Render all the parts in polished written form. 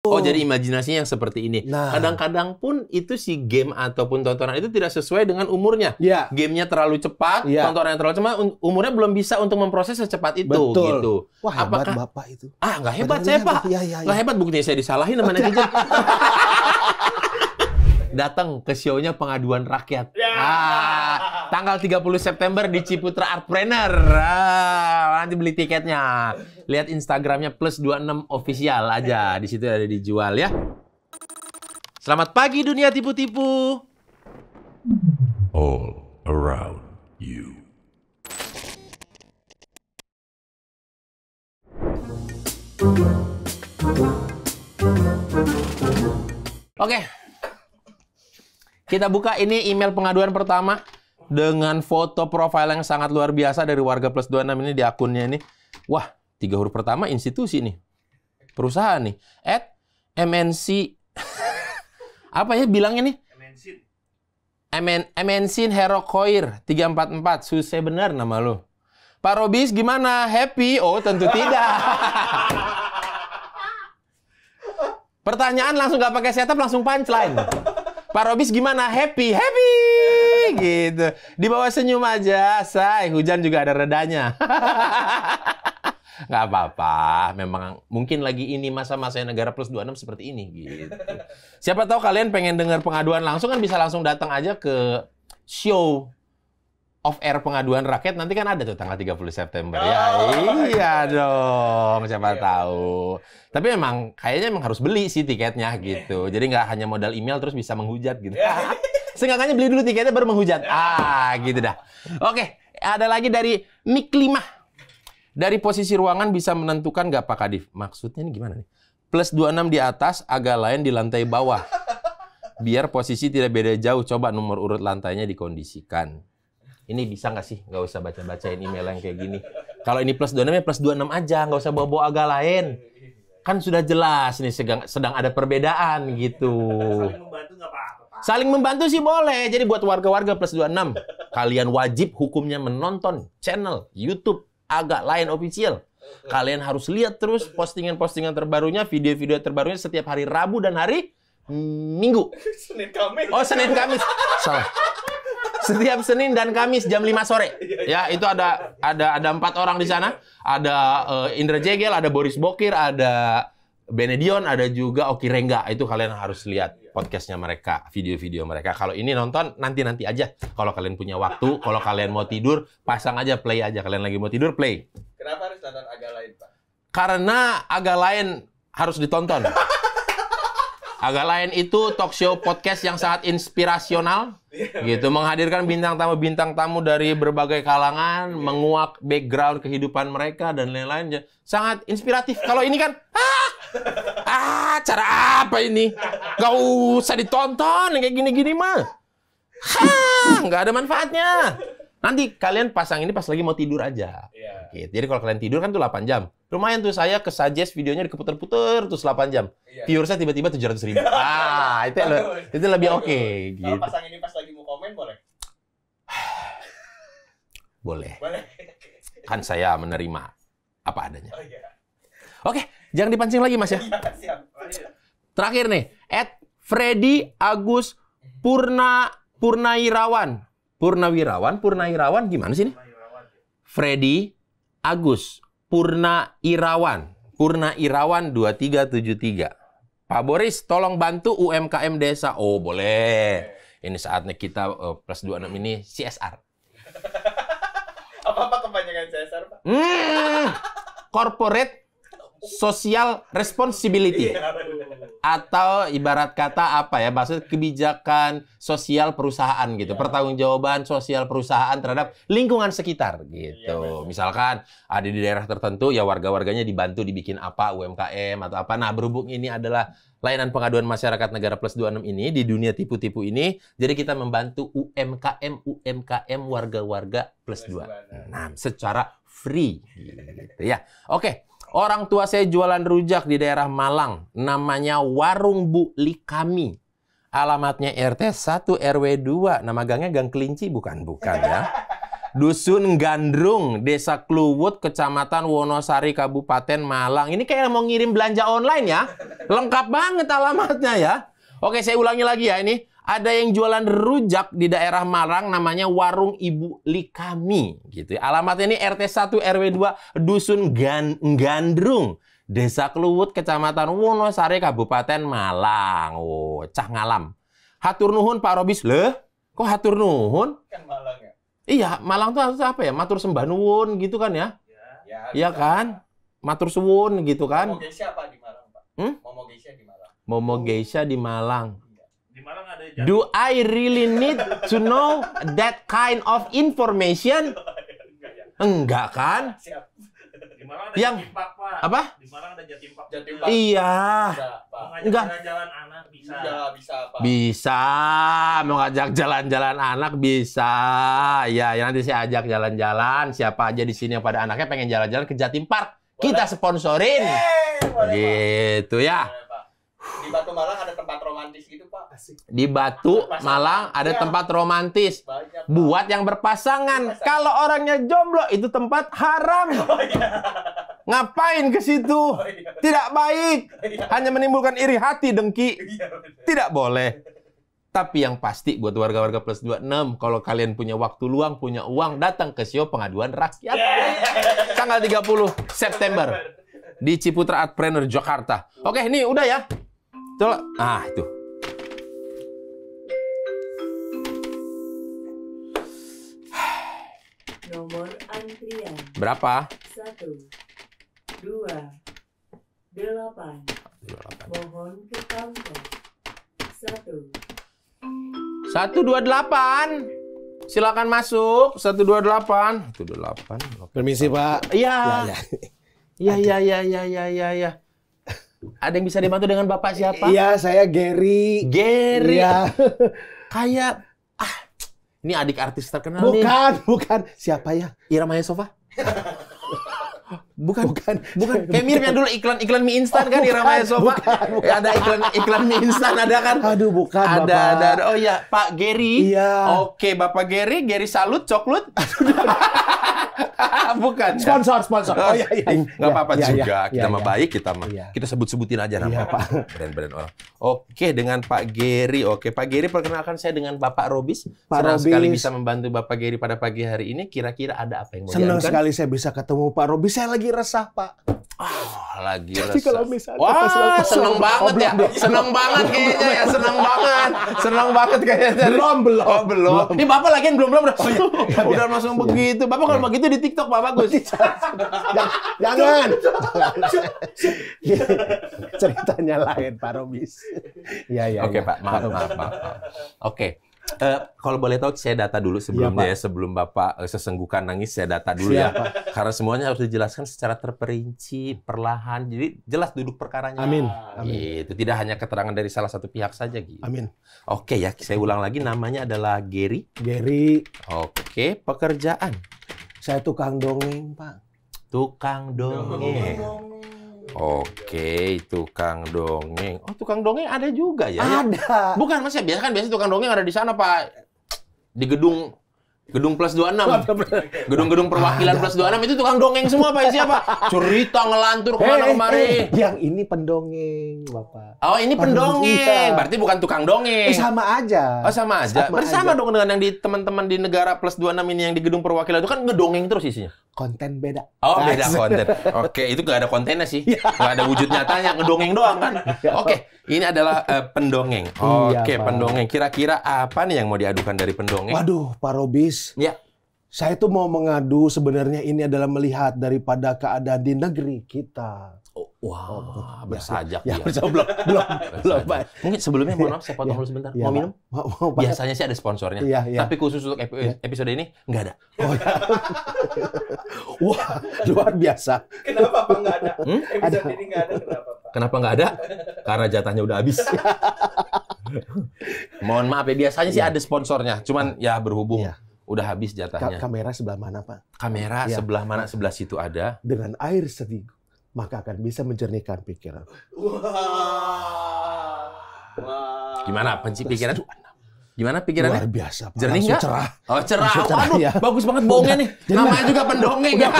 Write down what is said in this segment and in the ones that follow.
Oh, jadi imajinasinya yang seperti ini. Nah. Kadang-kadang pun itu si game ataupun tontonan itu tidak sesuai dengan umurnya. Ya. Gamenya terlalu cepat, tontonannya terlalu cepat, umurnya belum bisa untuk memproses secepat itu. Betul. Gitu. Wah, hebat Bapak itu. Nggak hebat saya, Pak. Nggak hebat, buktinya saya disalahin sama netizen. Datang ke show-nya Pengaduan Rakyat. Tanggal 30 September di Ciputra Artpreneur. Nanti beli tiketnya. Lihat Instagramnya +26 official aja. Di situ ada dijual ya. Selamat pagi dunia tipu-tipu. All around you. Oke. Kita buka ini email pengaduan pertama dengan foto profil yang sangat luar biasa dari warga +26 ini di akunnya ini. Wah, 3 huruf pertama institusi nih. Perusahaan nih. @MNC. Apa ya bilangnya nih? MNC Hero Coir 344. Susah benar nama lo. Pak Robis gimana? Happy? Oh, tentu tidak. Pertanyaan langsung nggak pakai setup, langsung punchline. Pak Robis gimana? Happy? Happy! Gitu. Di bawah senyum aja, say. Hujan juga ada redanya. Nggak apa-apa. Memang mungkin lagi ini masa-masa negara +26 seperti ini. Gitu. Siapa tahu kalian pengen dengar pengaduan langsung, kan bisa langsung datang aja ke show off air Pengaduan Rakyat. Nanti kan ada tuh tanggal 30 September. Iya dong. Siapa tahu. Tapi memang kayaknya harus beli sih tiketnya gitu. Jadi nggak hanya modal email terus bisa menghujat gitu. Seenggaknya beli dulu tiketnya baru menghujat. Gitu dah. Oke, ada lagi dari Mik 5. Dari posisi ruangan bisa menentukan nggak Pak Kadif? Maksudnya ini gimana nih? +26 di atas, agak lain di lantai bawah. Biar posisi tidak beda jauh, coba nomor urut lantainya dikondisikan. Ini bisa nggak sih? Nggak usah baca-bacain email yang kayak gini. Kalau ini +26 ya +26 aja, nggak usah bawa-bawa agak lain. Kan sudah jelas nih sedang ada perbedaan gitu. Saling membantu nggak apa-apa, Pak. Saling membantu sih boleh. Jadi buat warga-warga +26, kalian wajib hukumnya menonton channel YouTube Agak Lain Official. Kalian harus lihat terus postingan-postingan terbarunya, video-video terbarunya setiap hari Rabu dan hari Minggu. Senin Kamis. Oh, Senin Kamis. Salah. Setiap Senin dan Kamis jam 5 sore. Ya, itu ada 4 orang di sana. Ada Indra Jegel, ada Boris Bokir, ada Benedion, ada juga Oki Rengga. Itu kalian harus lihat podcastnya mereka, video-video mereka. Kalau ini nonton nanti aja. Kalau kalian punya waktu, kalau kalian mau tidur, pasang aja, play aja. Kalian lagi mau tidur, play. Kenapa harus nonton Agak Lain, Pak? Karena Agak Lain harus ditonton. Agak Lain itu talk show podcast yang sangat inspirasional, gitu, menghadirkan bintang tamu dari berbagai kalangan, menguak background kehidupan mereka dan lain-lain, sangat inspiratif. Kalau ini kan, cara apa ini? Gak usah ditonton kayak gini-gini mah, nggak ada manfaatnya. Nanti kalian pasang ini pas lagi mau tidur aja. Gitu. Jadi kalau kalian tidur kan tuh 8 jam. Lumayan tuh saya ke-suggest videonya dikeputer-puter terus 8 jam. Viewersnya tiba-tiba 700.000. Itu lebih oke. Gitu. Kalau pasang ini pas lagi mau komen boleh? Boleh. Boleh. Kan saya menerima apa adanya. Oh iya. Oke, jangan dipancing lagi Mas ya. Siap. Terakhir nih, @Freddy Agus Purnawirawan gimana sih ini? Freddy Agus Purnawirawan 2373. Pak Boris, tolong bantu UMKM desa. Oh, boleh. Ini saatnya kita +26 ini CSR. Apa kepanjangan CSR, Pak? Corporate Social Responsibility. Atau ibarat kata apa ya, maksud kebijakan sosial perusahaan gitu, pertanggungjawaban sosial perusahaan terhadap lingkungan sekitar gitu. Misalkan ada di daerah tertentu ya warga-warganya dibantu dibikin apa UMKM atau apa. Nah, berhubung ini adalah layanan pengaduan masyarakat negara +26 ini di dunia tipu-tipu ini, jadi kita membantu UMKM warga-warga +26 secara free gitu ya. Oke. Orang tua saya jualan rujak di daerah Malang. Namanya Warung Bu Likami. Alamatnya RT 1 RW 2. Nama gangnya Gang Kelinci bukan ya. Dusun Gandrung, Desa Kluwut, Kecamatan Wonosari, Kabupaten Malang. Ini kayak mau ngirim belanja online ya. Lengkap banget alamatnya ya. Oke, saya ulangi lagi ya ini. Ada yang jualan rujak di daerah Malang namanya Warung Ibu Likami gitu ya. Alamatnya ini RT 1 RW 2 Dusun Gandrung, Desa Kluwut, Kecamatan Wonosari, Kabupaten Malang. Oh, cah ngalam. Hatur nuhun Pak Robis. Leh, kok hatur nuhun? Kan Malang ya. Iya, Malang tuh harus apa ya? Matur sembah nuwun gitu kan ya? Ya. Iya kan? Matur suwun gitu kan? Momo Geisha apa di Malang, Pak? Momo Geisha di Malang. Momo Geisha di Malang. Di Malang ada Do I really need to know that kind of information? Enggak kan? Siap. Di Malang ada Yang- Jatimpak, Pak. Apa? Di Malang ada Jatimpak. Jatimpak. Iya. Bisa, Pak. Mau ngajak Enggak. jalan-jalan anak bisa. Iya, bisa, Pak. Bisa. Mau ngajak jalan-jalan anak bisa. Ya, nanti saya ajak jalan-jalan. Siapa aja di sini yang pada anaknya pengen jalan-jalan ke Jatim Park, kita sponsorin. Boleh, Gitu ya. Pak. Boleh, Pak. Di Batu Malang ada tempat romantis gitu, Pak. Di Batu Malang ada tempat romantis. Banyak, Pak. Buat yang berpasangan. Kalau orangnya jomblo itu tempat haram. Ngapain ke situ? iya. Tidak baik. Hanya menimbulkan iri hati, dengki. Iya, bener. Tidak boleh. Tapi yang pasti buat warga-warga plus 26, kalau kalian punya waktu luang, punya uang, datang ke Show Pengaduan Rakyat. Tanggal 30 September di Ciputra Artpreneur Jakarta. Oke, ini udah ya. Tuh. Ah, itu. Nomor antrian Berapa? 1, 2, 8. Mohon ke kaunter. 1, 128. Silakan masuk. 128. 128. Permisi, Pak. Iya. Ya, ya. Iya. Ada yang bisa dibantu dengan Bapak siapa? Iya, saya Gary. Gary. Iya. Kayak ini adik artis terkenal nih. Bukan. Siapa ya? Ira Mahesova. Bukan. Kayak mirip yang dulu iklan mie instan kan Ira Mahesova. Ya, ada iklan mie instan ada kan? Aduh, bukan, ada, Bapak. ada. Oh iya, Pak Gary. Iya. Oke, Bapak Gary Salut Coklut. Bukan. Ya? Sponsor. Oh iya. Nggak apa-apa Iya, juga. iya, Kita iya, mah iya. baik, kita mah. Iya. Kita sebut-sebutin aja nama Iya, Pak. brand-brand orang. Oke, dengan Pak Gary. Oke, Pak Gary, perkenalkan saya dengan Bapak Robis. Pak Senang sekali Robis. bisa membantu Bapak Gary pada pagi hari ini. Kira-kira ada apa yang mau Senang diadukan? sekali saya bisa ketemu Pak Robi. Saya lagi resah, Pak. Lagi Jadi resah. kalau misalnya Wah, pas waktu seneng show- banget Oh, ya. belum. Seneng banget kayaknya ya. Seneng banget kayaknya. Belum. Oh, belum. Ini Bapak lagi belum. Udah langsung begitu. Bapak kalau begitu di TikTok Pak bagus. Jangan. Ceritanya lain, Pak Robis. Iya. Oke, Pak. Maaf. Oke. Kalau boleh tahu saya data dulu sebelumnya Iya, ya, sebelum Bapak sesenggukan nangis saya data dulu ya. Siap, Karena semuanya harus dijelaskan secara terperinci, perlahan. Jadi jelas duduk perkaranya. Amin. Gitu. Tidak hanya keterangan dari salah satu pihak saja gitu. Amin. Oke ya, saya ulang lagi namanya adalah Gary. Gary, Oke, pekerjaan saya tukang dongeng, Pak. tukang dongeng. Oke, tukang dongeng. Oh, tukang dongeng ada juga ya? Ada. Bukan, Mas, ya biasa tukang dongeng ada di sana, Pak. Di gedung plus 26. Gedung-gedung perwakilan plus 26 itu tukang dongeng semua, Pak. Siapa? Cerita ngelantur kemana-kemari. Yang ini pendongeng, Bapak. Oh, ini pendongeng. Iya. Berarti bukan tukang dongeng. Sama aja. Oh, sama aja. Berarti sama aja. dong dengan yang di teman-teman di negara plus 26 ini yang di gedung perwakilan itu kan ngedongeng terus isinya. Konten beda. Oh, beda konten. Oke, itu nggak ada kontennya sih. Nggak ada wujud nyatanya, ngedongeng doang kan. Oke, ini adalah pendongeng. Oke, Pak. pendongeng. Kira-kira apa nih yang mau diadukan dari pendongeng? Waduh, Pak Robis. Ya. Saya tuh mau mengadu sebenarnya ini adalah melihat daripada keadaan di negeri kita. Wah, bersajak Ya, dia. belum, Bersajak. Pak. Mungkin sebelumnya mohon maaf, saya potong dulu sebentar. Iya, Mau Pak. minum? Mau, Pak. Biasanya sih ada sponsornya. Iya, iya. Tapi khusus untuk episode ini, nggak ada. Oh, ya. Wah, luar biasa. Kenapa Pak nggak ada? Hmm? Episode ini nggak ada, kenapa Pak? Kenapa nggak ada? Karena jatahnya udah habis. Mohon maaf ya, biasanya sih ada sponsornya. Cuman ya berhubung Iya. udah habis jatahnya. Kamera sebelah mana, Pak? Kamera Iya. sebelah mana? Sebelah situ ada. Dengan air sedih, maka akan bisa menjernihkan pikiran. Wah. Gimana? Apa sih pikiran? Gimana pikirannya? Luar biasa, Pak. Jernih Langsung nggak? cerah. Oh, cerah. Langsung cerah, Waduh, ya. bagus banget bohongnya nih. Jadi Namanya juga pendongeng ya.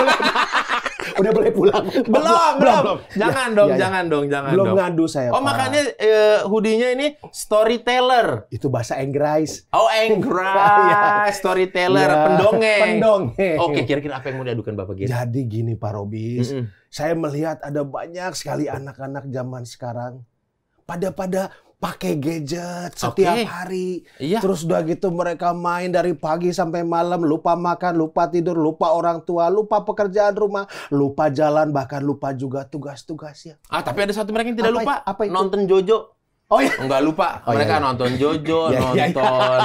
Udah boleh pulang. Belum. Jangan Ya, dong, ya, ya. jangan dong. Belum ngadu saya, Oh, Pak. makanya hoodie-nya ini storyteller. Itu bahasa Inggris. Oh, Inggris, storyteller, Ya, pendongeng. pendongeng. Oke, kira-kira apa yang mau diadukan Bapak Giri? Jadi gini Pak Robis, Mm-mm. saya melihat ada banyak sekali anak-anak zaman sekarang pada pakai gadget setiap Oke. hari. Iya. Terus udah gitu mereka main dari pagi sampai malam, lupa makan, lupa tidur, lupa orang tua, lupa pekerjaan rumah, lupa jalan, bahkan lupa juga tugas-tugasnya. Ah, tapi ada satu mereka yang tidak Apa- lupa. apa itu? Nonton Jojo. Oh ya. Enggak lupa. Oh, Mereka iya, iya. nonton Jojo, Iya, iya, iya. nonton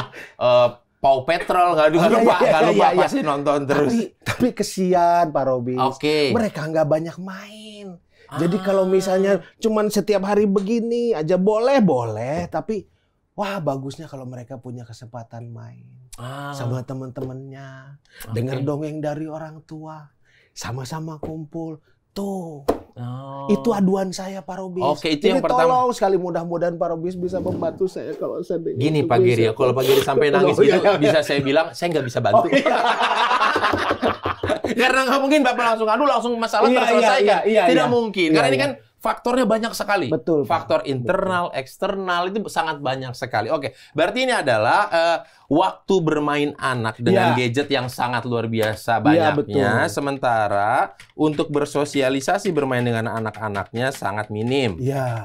Paw Patrol, nggak Oh, iya, lupa, iya, nggak iya, lupa, iya. pasti nonton terus. Tapi kesian Pak Robis. Oke. Mereka nggak banyak main. Jadi Ah. kalau misalnya cuman setiap hari begini aja boleh, tapi wah bagusnya kalau mereka punya kesempatan main Ah, sama teman-temannya, oke. dengar dongeng dari orang tua, sama-sama kumpul. Tuh, Oh. itu aduan saya Pak Robis. Oke, itu yang Jadi pertama. tolong sekali mudah-mudahan Pak Robis bisa membantu saya kalau saya dengar Gini itu Pak Giri, bisa. kalau Pak Giri sampai nangis Oh, iya, gitu, iya. bisa saya bilang, saya nggak bisa bantu. Oh, iya. Karena nggak mungkin Bapak langsung adu, langsung masalah Iya, terselesaikan. iya, iya, Tidak iya. mungkin. Iya, Karena ini iya. kan faktornya banyak sekali. Betul, Pak. Faktor internal, eksternal, itu sangat banyak sekali. Oke, berarti ini adalah waktu bermain anak dengan Iya. gadget yang sangat luar biasa Iya, banyaknya. betul. Sementara untuk bersosialisasi bermain dengan anak-anaknya sangat minim. Iya.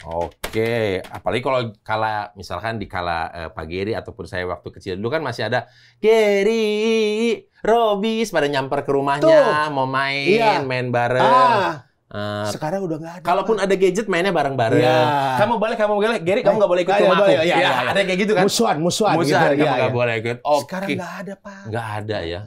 Oke, apalagi kalau misalkan di kala Pak Geri ataupun saya waktu kecil dulu kan masih ada Geri, Robis pada nyamper ke rumahnya mau main, Iya. main bareng. Sekarang udah nggak ada. Kalaupun Pak. ada gadget mainnya bareng-bareng. Iya. Kamu boleh, Geri, kamu nggak boleh ikut ke Iya, rumahku. boleh, iya, Ya, iya. ada kayak gitu kan? musuhan Musuhan, gitu. kamu Iya, nggak iya. boleh ikut. Oke, Sekarang nggak ada Pak. nggak ada ya.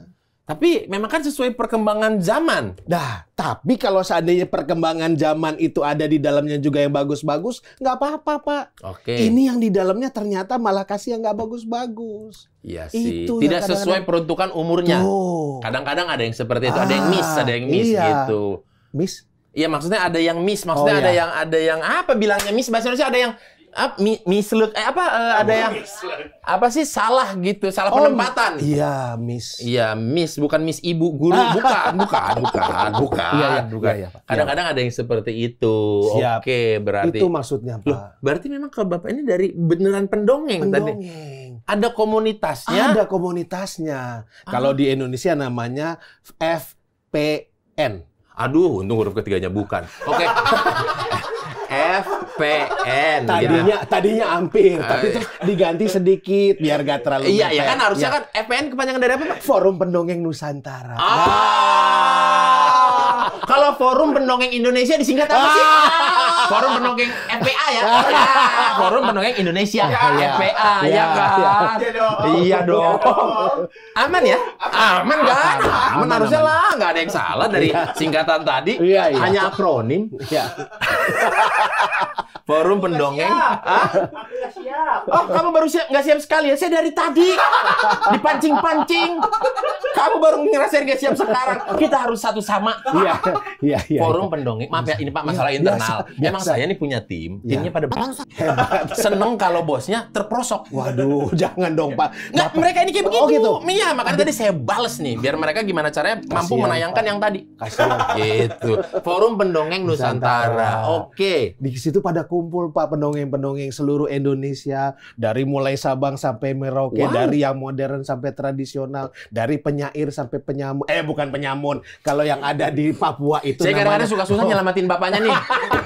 Tapi memang kan sesuai perkembangan zaman. Nah, tapi kalau seandainya perkembangan zaman itu ada di dalamnya juga yang bagus-bagus, nggak apa-apa, Pak. Oke. Ini yang di dalamnya ternyata malah kasih yang nggak bagus-bagus. Iya sih. Itu Tidak yang sesuai kadang-kadang- peruntukan umurnya. Tuh. Kadang-kadang ada yang seperti itu, ada yang miss, iya. gitu. Miss? Iya, maksudnya ada yang miss, maksudnya Oh, iya. ada yang apa bilangnya miss bahasa Indonesia, ada yang mislook, ada yang apa sih salah gitu, salah penempatan. Iya, Miss. Iya, miss bukan miss ibu guru, bukan. Iya, bukan. iya, Pak. Kadang-kadang ada yang seperti itu. Siap. Oke, berarti. Itu maksudnya, Loh, Pak. berarti memang kalau Bapak ini dari beneran pendongeng tadi. Pendongeng. Ada komunitasnya. Ada komunitasnya. Kalau di Indonesia namanya FPN. Aduh, untung huruf ketiganya bukan. Oke. FPN. Tadinya hampir, tapi terus diganti sedikit biar gak terlalu Iya, ya mepet. kan harusnya Ya. kan FPN kepanjangan dari apa, Pak? Forum Pendongeng Nusantara. Kalau Forum Pendongeng Indonesia disingkat apa sih? Forum Pendongeng FPA ya. Forum Pendongeng Indonesia. FPA ya kan? Iya dong. Aman ya? Aman kan? Aman harusnya lah, nggak ada yang salah dari singkatan tadi. Iya, iya. Hanya akronim. Ya. Forum Pendongeng. Hah? Aku nggak siap. Oh, kamu baru nggak siap sekali ya? Saya dari tadi dipancing-pancing. Kamu baru ngerasain nggak siap sekarang. Kita harus satu sama. Iya, iya, iya. Forum pendongeng. Maaf ya, ini Pak masalah internal. biasa. Emang saya ini punya tim. Iya. Timnya pada seneng kalau bosnya terprosok. Waduh, jangan dong, Pak. Nggak, mereka ini kayak begitu. Oh, gitu. Iya, makanya tadi saya bales nih. Biar mereka gimana caranya mampu Kasihan, menayangkan Pak. yang tadi. Kasihan. Gitu. Forum Pendongeng Nusantara. Nusantara. Oke. Di situ pada kumpul Pak pendongeng-pendongeng seluruh Indonesia, dari mulai Sabang sampai Merauke, Wow. dari yang modern sampai tradisional, dari penyair sampai penyamun. Bukan penyamun. Kalau yang ada di Papua itu Saya kadang-kadang namanya- suka-susah nyelamatin bapaknya nih.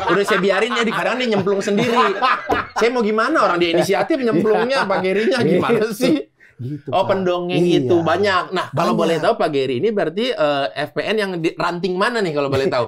Udah saya biarin ya, kadang dia nyemplung sendiri. Saya mau gimana, orang dia inisiatif nyemplungnya, Pak Gerinya gimana sih? Gitu, Oh, Pak. pendongeng Iya. itu banyak. Nah, kalau Banyak. boleh tahu Pak Geri ini berarti FPN yang di ranting mana nih kalau boleh tahu?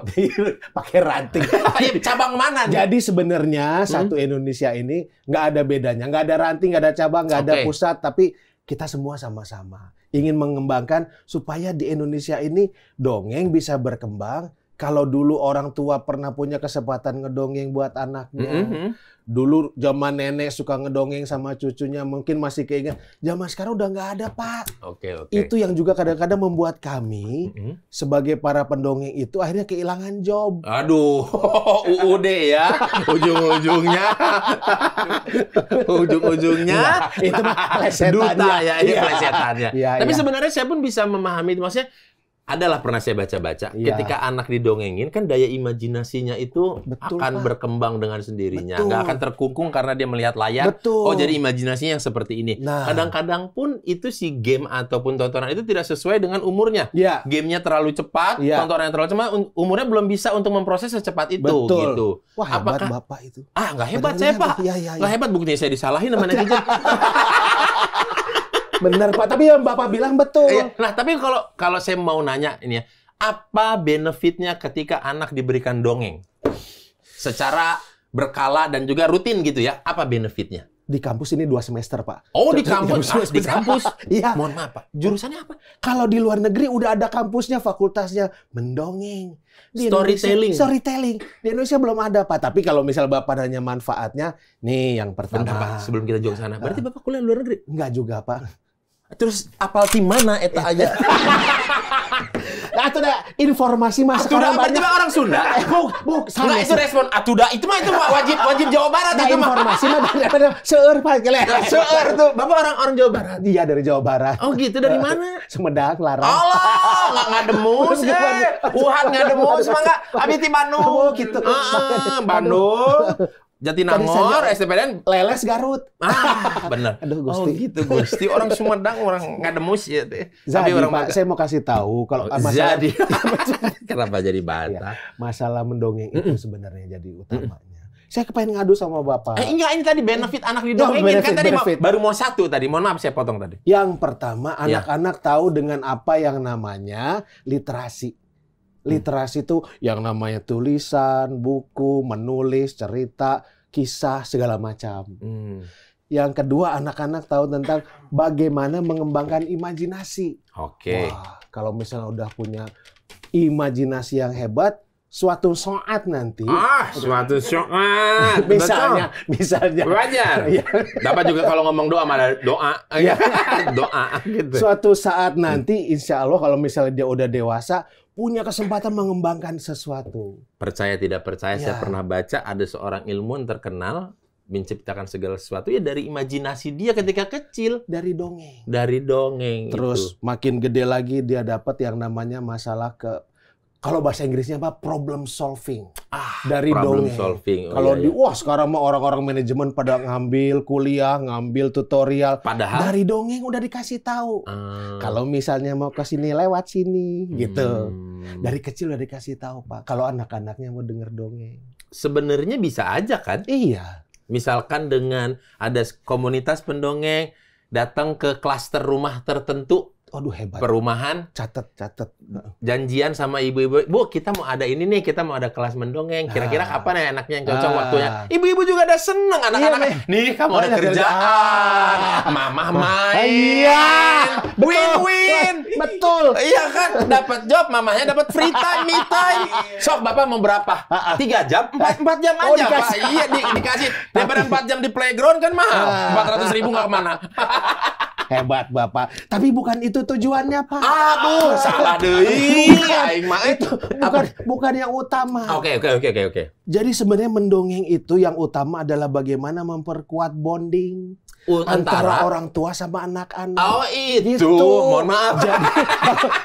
Pakai ranting. Iya, cabang mana nih? Jadi sebenarnya satu Indonesia ini nggak ada bedanya, nggak ada ranting, nggak ada cabang, nggak ada Oke. pusat, tapi kita semua sama-sama ingin mengembangkan supaya di Indonesia ini dongeng bisa berkembang, Kalau dulu orang tua pernah punya kesempatan ngedongeng buat anaknya. Dulu zaman nenek suka ngedongeng sama cucunya, mungkin masih keinget. Zaman sekarang udah nggak ada, Pak. Oke. Itu yang juga kadang-kadang membuat kami sebagai para pendongeng itu akhirnya kehilangan job. Aduh, UUD ya, ujung-ujungnya. Ujung-ujungnya Itu mah plesetannya. duta ya, ini Iya. plesetannya. Iya, Tapi iya. sebenarnya saya pun bisa memahami itu. Maksudnya, adalah pernah saya baca-baca, Iya. ketika anak didongengin, kan daya imajinasinya itu Betul, akan Pak. berkembang dengan sendirinya. Betul. Nggak akan terkungkung karena dia melihat layar. Betul. Oh, jadi imajinasinya yang seperti ini. Nah. Kadang-kadang pun itu si game ataupun tontonan itu tidak sesuai dengan umurnya. Ya, Gamenya terlalu cepat, Iya. tontonannya terlalu cepat, umurnya belum bisa untuk memproses secepat itu. Betul. Gitu. wah hebat Apakah- Bapak itu. Nggak hebat Benar, saya, benar, Pak. Iya, iya, Nggak iya. hebat, buktinya saya disalahin sama netizen. Benar, Pak. Tapi yang Bapak bilang betul. Iya. Nah, tapi kalau saya mau nanya ini ya, apa benefitnya ketika anak diberikan dongeng? Secara berkala dan juga rutin gitu ya, apa benefitnya? Di kampus ini 2 semester, Pak. Oh, di kampus. Di kampus. Iya. Mohon maaf, Pak. Jurusannya apa? Kalau di luar negeri udah ada kampusnya, fakultasnya mendongeng. Di Storytelling. Indonesia, storytelling. Di Indonesia belum ada, Pak. Tapi kalau misal Bapak nanya manfaatnya, nih yang Bentar, pertama. Pak. Sebelum kita jauh ke sana. Berarti Bapak kuliah luar negeri? Enggak juga, Pak. Terus apal tim mana eta aja? Nah, itu ada informasi Mas. Atuda Sekarang berarti banyak. Pak orang Sunda? Buk, Enggak, itu respon Atuda. Itu mah wajib Jawa Barat Nah, itu mah. informasi mah daripada seueur, Pak. Seueur tuh. Bapak orang Jawa Barat. Dia dari Jawa Barat. Oh gitu, dari mana? Sumedang, Larang. Allah, nggak ngademus, Wuhan ngademus, mangga. Abi ti Bandung. Oh, gitu. Bandung, Jatinangor, Tadi STPDN. Leles Garut. Bener. Aduh, Oh Gusti. gitu, Gusti. Orang Sumedang, orang ngademus ya. Tapi Jadi, orang Pak, saya mau kasih tahu kalau masalah jadi. Kenapa jadi Batak? masalah mendongeng itu sebenarnya jadi utamanya. Saya kepengen ngadu sama Bapak. Enggak, ini tadi benefit anak didongengin. benefit, Kan tadi benefit. baru mau satu tadi. Mohon maaf saya potong tadi. Yang pertama, Ya. anak-anak tahu dengan apa yang namanya literasi. Literasi itu yang namanya tulisan, buku, menulis, cerita, kisah, segala macam. Yang kedua, anak-anak tahu tentang bagaimana mengembangkan imajinasi. Oke. Wah, kalau misalnya udah punya imajinasi yang hebat, suatu saat nanti, Suatu saat. misalnya, Wajar. Iya. Dapat juga kalau ngomong doa malah doa. Iya. Doa gitu. suatu saat nanti, insya Allah kalau misalnya dia udah dewasa, punya kesempatan mengembangkan sesuatu. Percaya tidak percaya, saya Ya. pernah baca ada seorang ilmuwan terkenal menciptakan segala sesuatu ya dari imajinasi dia ketika kecil. Dari dongeng. Dari dongeng. Terus makin gede lagi dia dapat yang namanya masalah kalau bahasa Inggrisnya apa? Problem solving. Dari problem dongeng. solving. Oh, Kalau iya, iya. wah sekarang mah orang-orang manajemen pada ngambil kuliah, ngambil tutorial. Padahal Dari dongeng udah dikasih tahu. Ah. Kalau misalnya mau ke sini lewat sini gitu. Hmm. Dari kecil udah dikasih tahu, Pak. Kalau anak-anaknya mau denger dongeng. Sebenarnya bisa aja kan? Iya. Misalkan dengan ada komunitas pendongeng datang ke klaster rumah tertentu, Aduh hebat. perumahan, Catet. janjian sama ibu-ibu, Bu, kita mau ada ini nih, kita mau ada kelas mendongeng. Kira-kira Ah. kapan ya enaknya yang cocok Ah. waktunya? Ibu-ibu juga ada seneng anak-anak. Iya, Nih, kamu ada Banyak kerjaan. Mamah main. Iya. Win-win. Betul. Iya kan, dapat job, mamahnya dapat free time, me time. Sok, Bapak mau berapa? 3 jam? 4 jam aja, Oh, Pak. dikasih. Iya, dikasih. Daripada 4 jam di playground kan mahal. 400.000 nggak kemana. Hebat, Bapak. Tapi bukan itu tujuannya, Pak. Aduh, salah deui. Aing mah Itu bukan yang utama. Oke. Jadi sebenarnya mendongeng itu yang utama adalah bagaimana memperkuat bonding antara orang tua sama anak-anak. Oh, itu. Gitu. Mohon maaf. Jadi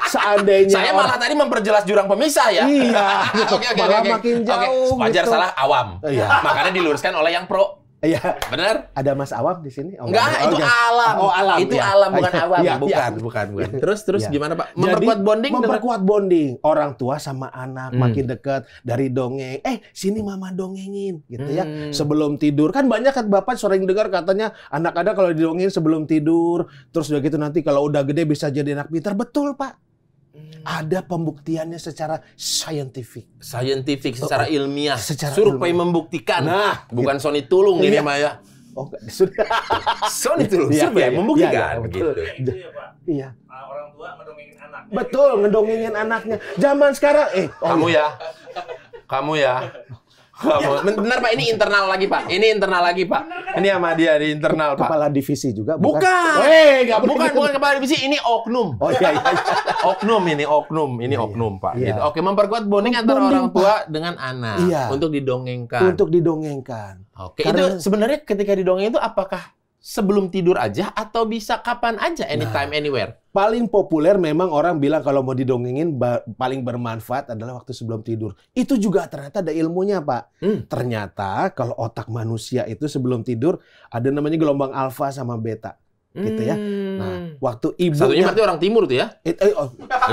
seandainya Saya malah tadi memperjelas jurang pemisah ya. Iya. Oke. Malah makin jauh Wajar gitu. salah awam. Iya. Makanya diluruskan oleh yang pro. Iya. Benar? Ada Mas Awam di sini? Oh, Enggak, ada. itu jangan. alam. Oh, alam. Itu ya. alam bukan awam. Iya, Bukan. iya. Terus Iya. gimana, Pak? Jadi, Memperkuat bonding dengan memperkuat bonding orang tua sama anak makin Hmm. dekat dari dongeng. Sini mama dongengin gitu ya. Hmm. Sebelum tidur. Kan banyak kan Bapak sering dengar katanya anak-anak kalau didongengin sebelum tidur, terus udah gitu nanti kalau udah gede bisa jadi anak pintar. Betul, Pak. Ada pembuktiannya secara scientific. Scientific secara ilmiah. Secara Survei ilmiah. membuktikan. Nah, bukan Sony Tulung ini Iya. mah ya. Oh, enggak, sudah. So ditelusur Iya, iya, membuktikan iya, iya, begitu. betul. Kayak itu ya Pak. Iya. Orang tua ngedongengin anak. Betul, ngedongengin anaknya. Zaman sekarang Kamu ya. Kamu. Benar Pak, ini internal lagi Pak. Ini internal lagi Pak. Ini sama dia di internal Pak. kepala divisi juga Bukan. Enggak Bukan kepala divisi, ini oknum. Oh iya, iya. Oknum ini oknum Pak. Iya. Gitu. Oke, memperkuat bonding antara Bonding, orang tua dengan anak Iya. untuk didongengkan. Untuk didongengkan. Oke, Karena- itu sebenarnya ketika didongeng itu apakah sebelum tidur aja atau bisa kapan aja, anytime, anywhere? Paling populer memang orang bilang kalau mau didongengin paling bermanfaat adalah waktu sebelum tidur. Itu juga ternyata ada ilmunya, Pak. Ternyata kalau otak manusia itu sebelum tidur ada namanya gelombang alfa sama beta. Gitu ya. Nah, waktu Satunya ibunya berarti orang timur tuh ya?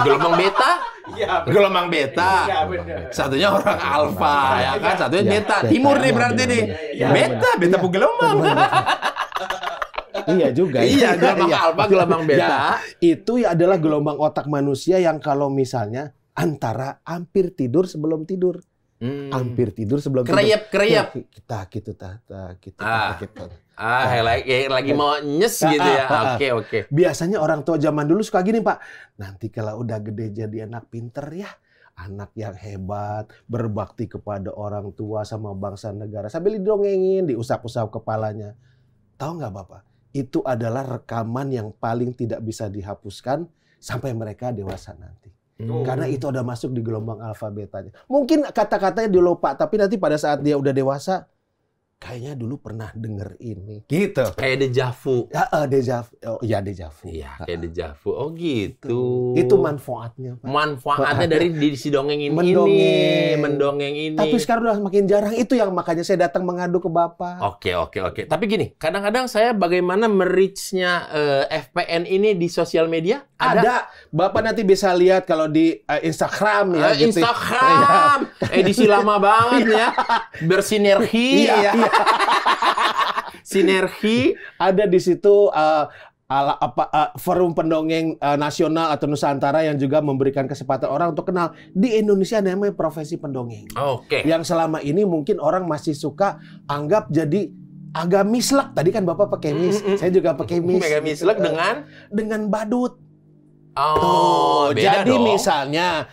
Gelombang beta? Iya. Gelombang beta. Iya, benar. Satunya orang alfa, ya kan? Satunya Ya, beta. beta. Timur nih Iya, berarti benar, nih. benar. Beta, beta Iya. gelombang. Iya juga. Iya, gelombang Iya. alfa, gelombang beta. Ya, itu adalah gelombang otak manusia yang kalau misalnya antara hampir tidur sebelum tidur. Hampir tidur sebelum Kereyep. tidur. Kita gitu, gitu. Lagi mau nyes gitu ya. Oke. Biasanya orang tua zaman dulu suka gini, Pak. Nanti kalau udah gede jadi anak pinter ya. Anak yang hebat, berbakti kepada orang tua sama bangsa negara. Sambil didongengin, diusap-usap kepalanya. Tahu nggak Bapak? Itu adalah rekaman yang paling tidak bisa dihapuskan sampai mereka dewasa nanti. Karena itu udah masuk di gelombang alfa betanya. Mungkin kata-katanya dilupa, tapi nanti pada saat dia udah dewasa, kayaknya dulu pernah denger ini. Gitu. Kayak dejavu. Dejavu. Oh, ya dejavu. Iya, kayak dejavu. Oh gitu. Itu manfaatnya, Pak. Manfaatnya dari si dongeng ini. Mendongeng ini. Tapi sekarang udah makin jarang. Itu yang makanya saya datang mengadu ke Bapak. Oke. Tapi gini, kadang-kadang saya bagaimana me-reach-nya FPN ini di sosial media? Ada. Bapak nanti bisa lihat kalau di Instagram ya. gitu. Instagram. Edisi lama banget ya. Bersinergi. Iya. Sinergi. Ada di situ forum pendongeng nasional atau Nusantara yang juga memberikan kesempatan orang untuk kenal di Indonesia namanya profesi pendongeng. Oke. Yang selama ini mungkin orang masih suka anggap jadi agak mislek. Tadi kan Bapak pakai mis, saya juga pakai mis. Mega mislek dengan badut. Oh, beda jadi dong. misalnya,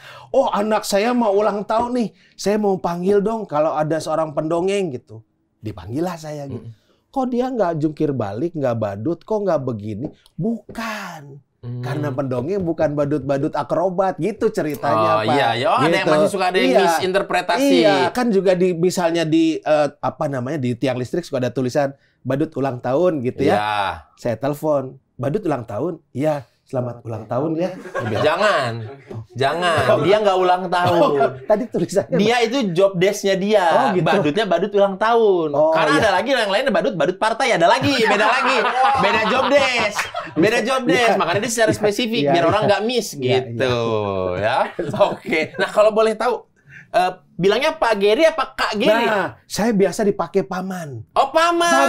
anak saya mau ulang tahun nih, saya mau panggil dong kalau ada seorang pendongeng gitu. Dipanggil lah saya gitu. Kok dia nggak jungkir balik, nggak badut, kok nggak begini? Bukan. Karena pendongeng bukan badut-badut akrobat gitu ceritanya, Pak. Iya. Ada yang masih suka ada yang misinterpretasi. Iya, kan juga misalnya di di tiang listrik suka ada tulisan badut ulang tahun gitu ya. Iya. Saya telepon, badut ulang tahun? Iya, selamat ulang tahun ya. Jangan. Dia nggak ulang tahun. Tadi tulisannya. Dia itu job desk-nya dia. Oh, gitu. Badutnya badut ulang tahun. Karena iya. ada lagi yang lain badut partai, ada lagi, beda lagi. Beda job desk. Makanya dia secara spesifik Iya, biar iya. orang nggak miss Iya, gitu, ya. Oke. Nah, kalau boleh tahu bilangnya Pak Geri apa Kak Geri? Nah, saya biasa dipakai paman. Oh, paman.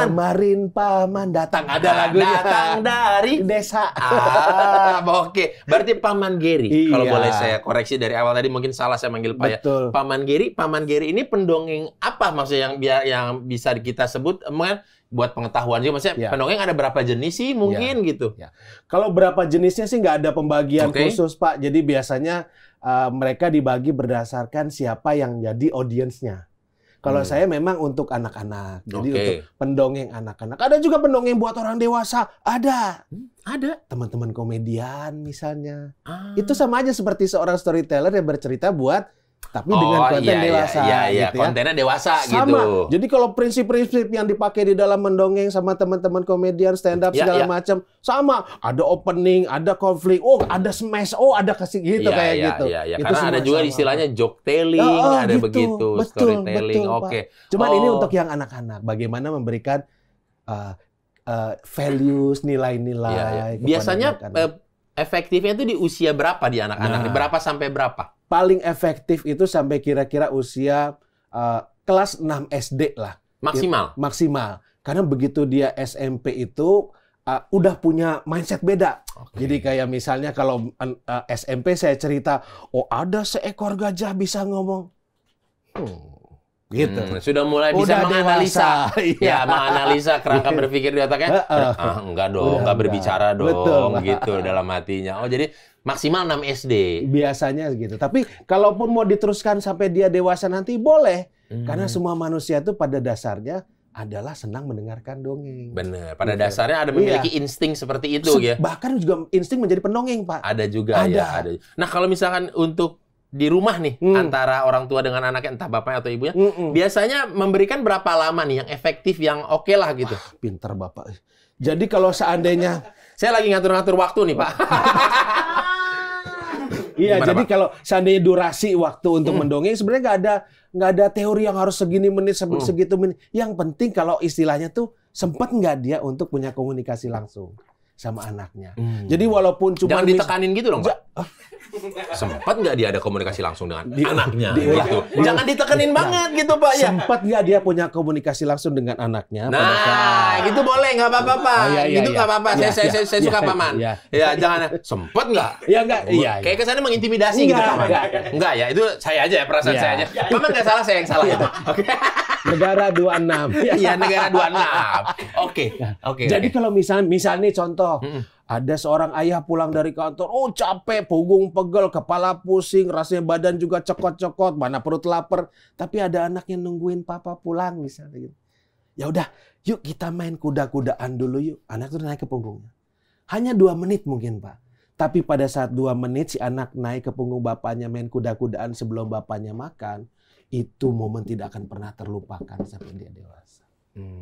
Kemarin paman datang. Ada lagunya. Datang dari desa. Oke. Berarti Paman Geri. Iya. Kalau boleh saya koreksi dari awal tadi mungkin salah saya manggil Pak ya. Betul. Paman Geri ini pendongeng apa maksudnya yang bisa kita sebut mungkin buat pengetahuan juga maksudnya Ya. pendongeng ada berapa jenis sih mungkin gitu. Ya. Kalau berapa jenisnya sih nggak ada pembagian Oke. khusus, Pak. Jadi biasanya mereka dibagi berdasarkan siapa yang jadi audiensnya. Kalau saya memang untuk anak-anak. Jadi Oke. untuk pendongeng anak-anak. Ada juga pendongeng buat orang dewasa. Ada. Ada. Teman-teman komedian misalnya. Ah. Itu sama aja seperti seorang storyteller yang bercerita tapi dengan konten dewasa. Iya, gitu ya. kontennya dewasa Sama. gitu. Jadi kalau prinsip-prinsip yang dipakai di dalam mendongeng sama teman-teman komedian stand up Ya, segala ya. macam sama. Ada opening, ada konflik, ada smash, ada kasih gitu kayak gitu. Iya. Itu Karena semua ada juga sama. istilahnya joke telling, ada gitu. begitu, Betul, storytelling. betul, Pak. Oke. Cuman ini untuk yang anak-anak, bagaimana memberikan values, nilai-nilai. Iya. kepada Biasanya anak-anak. efektifnya itu di usia berapa di anak-anak? Nah. Berapa sampai berapa? Paling efektif itu sampai kira-kira usia kelas 6 SD lah. Maksimal. Karena begitu dia SMP itu udah punya mindset beda. Oke. Jadi kayak misalnya kalau SMP saya cerita, ada seekor gajah bisa ngomong. gitu. Sudah mulai bisa Udah menganalisa. dewasa, iya. Ya, menganalisa kerangka berpikir di otaknya. Enggak dong, Udah enggak berbicara enggak. dong, Betul. gitu dalam hatinya. Oh, jadi maksimal 6 SD. Biasanya gitu. Tapi kalaupun mau diteruskan sampai dia dewasa nanti boleh. Karena semua manusia itu pada dasarnya adalah senang mendengarkan dongeng. Bener. Pada Gitu. dasarnya ada memiliki insting seperti itu ya. Bahkan juga insting menjadi pendongeng, Pak. Ada juga ya, ada. Nah, kalau misalkan untuk di rumah nih antara orang tua dengan anaknya, entah bapaknya atau ibunya, biasanya memberikan berapa lama nih yang efektif, yang oke lah gitu? Pinter Bapak. Jadi kalau seandainya Saya lagi ngatur-ngatur waktu nih, Pak. iya, Gimana, jadi Pak? kalau seandainya durasi waktu untuk mendongeng sebenarnya nggak ada teori yang harus segini menit segitu menit. Yang penting kalau istilahnya tuh sempat nggak dia untuk punya komunikasi langsung sama anaknya. Jadi walaupun cuma Jangan ditekanin gitu dong, Pak. Sempat nggak dia ada komunikasi langsung dengan anaknya gitu. Jangan ditekenin banget gitu, Pak ya. sempat nggak dia punya komunikasi langsung dengan anaknya pada Nah, saat- gitu boleh, nggak apa-apa, Pak. Oh, iya, iya, Gitu iya. nggak apa-apa. Iya, Saya iya, suka iya, Paman. iya. Ya, jangan sempet nggak? Ya enggak, iya. Kayak kesannya mengintimidasi gitu, Enggak, Paman. enggak. Enggak ya, itu saya aja ya, perasaan Iya. saya aja. Paman nggak salah, saya yang salah. Oke. Negara 26. Iya, negara 26. Oke. Oke. Jadi kalau misalnya nih contoh, Mm-mm. ada seorang ayah pulang dari kantor, oh capek, punggung pegel, kepala pusing, rasanya badan juga cokot-cokot, mana perut lapar, tapi ada anak yang nungguin papa pulang misalnya gitu. Ya udah, yuk kita main kuda-kudaan dulu yuk. Anak tuh naik ke punggungnya. Hanya 2 menit mungkin, Pak. Tapi pada saat 2 menit si anak naik ke punggung bapaknya main kuda-kudaan sebelum bapaknya makan, itu momen tidak akan pernah terlupakan sampai dia dewasa.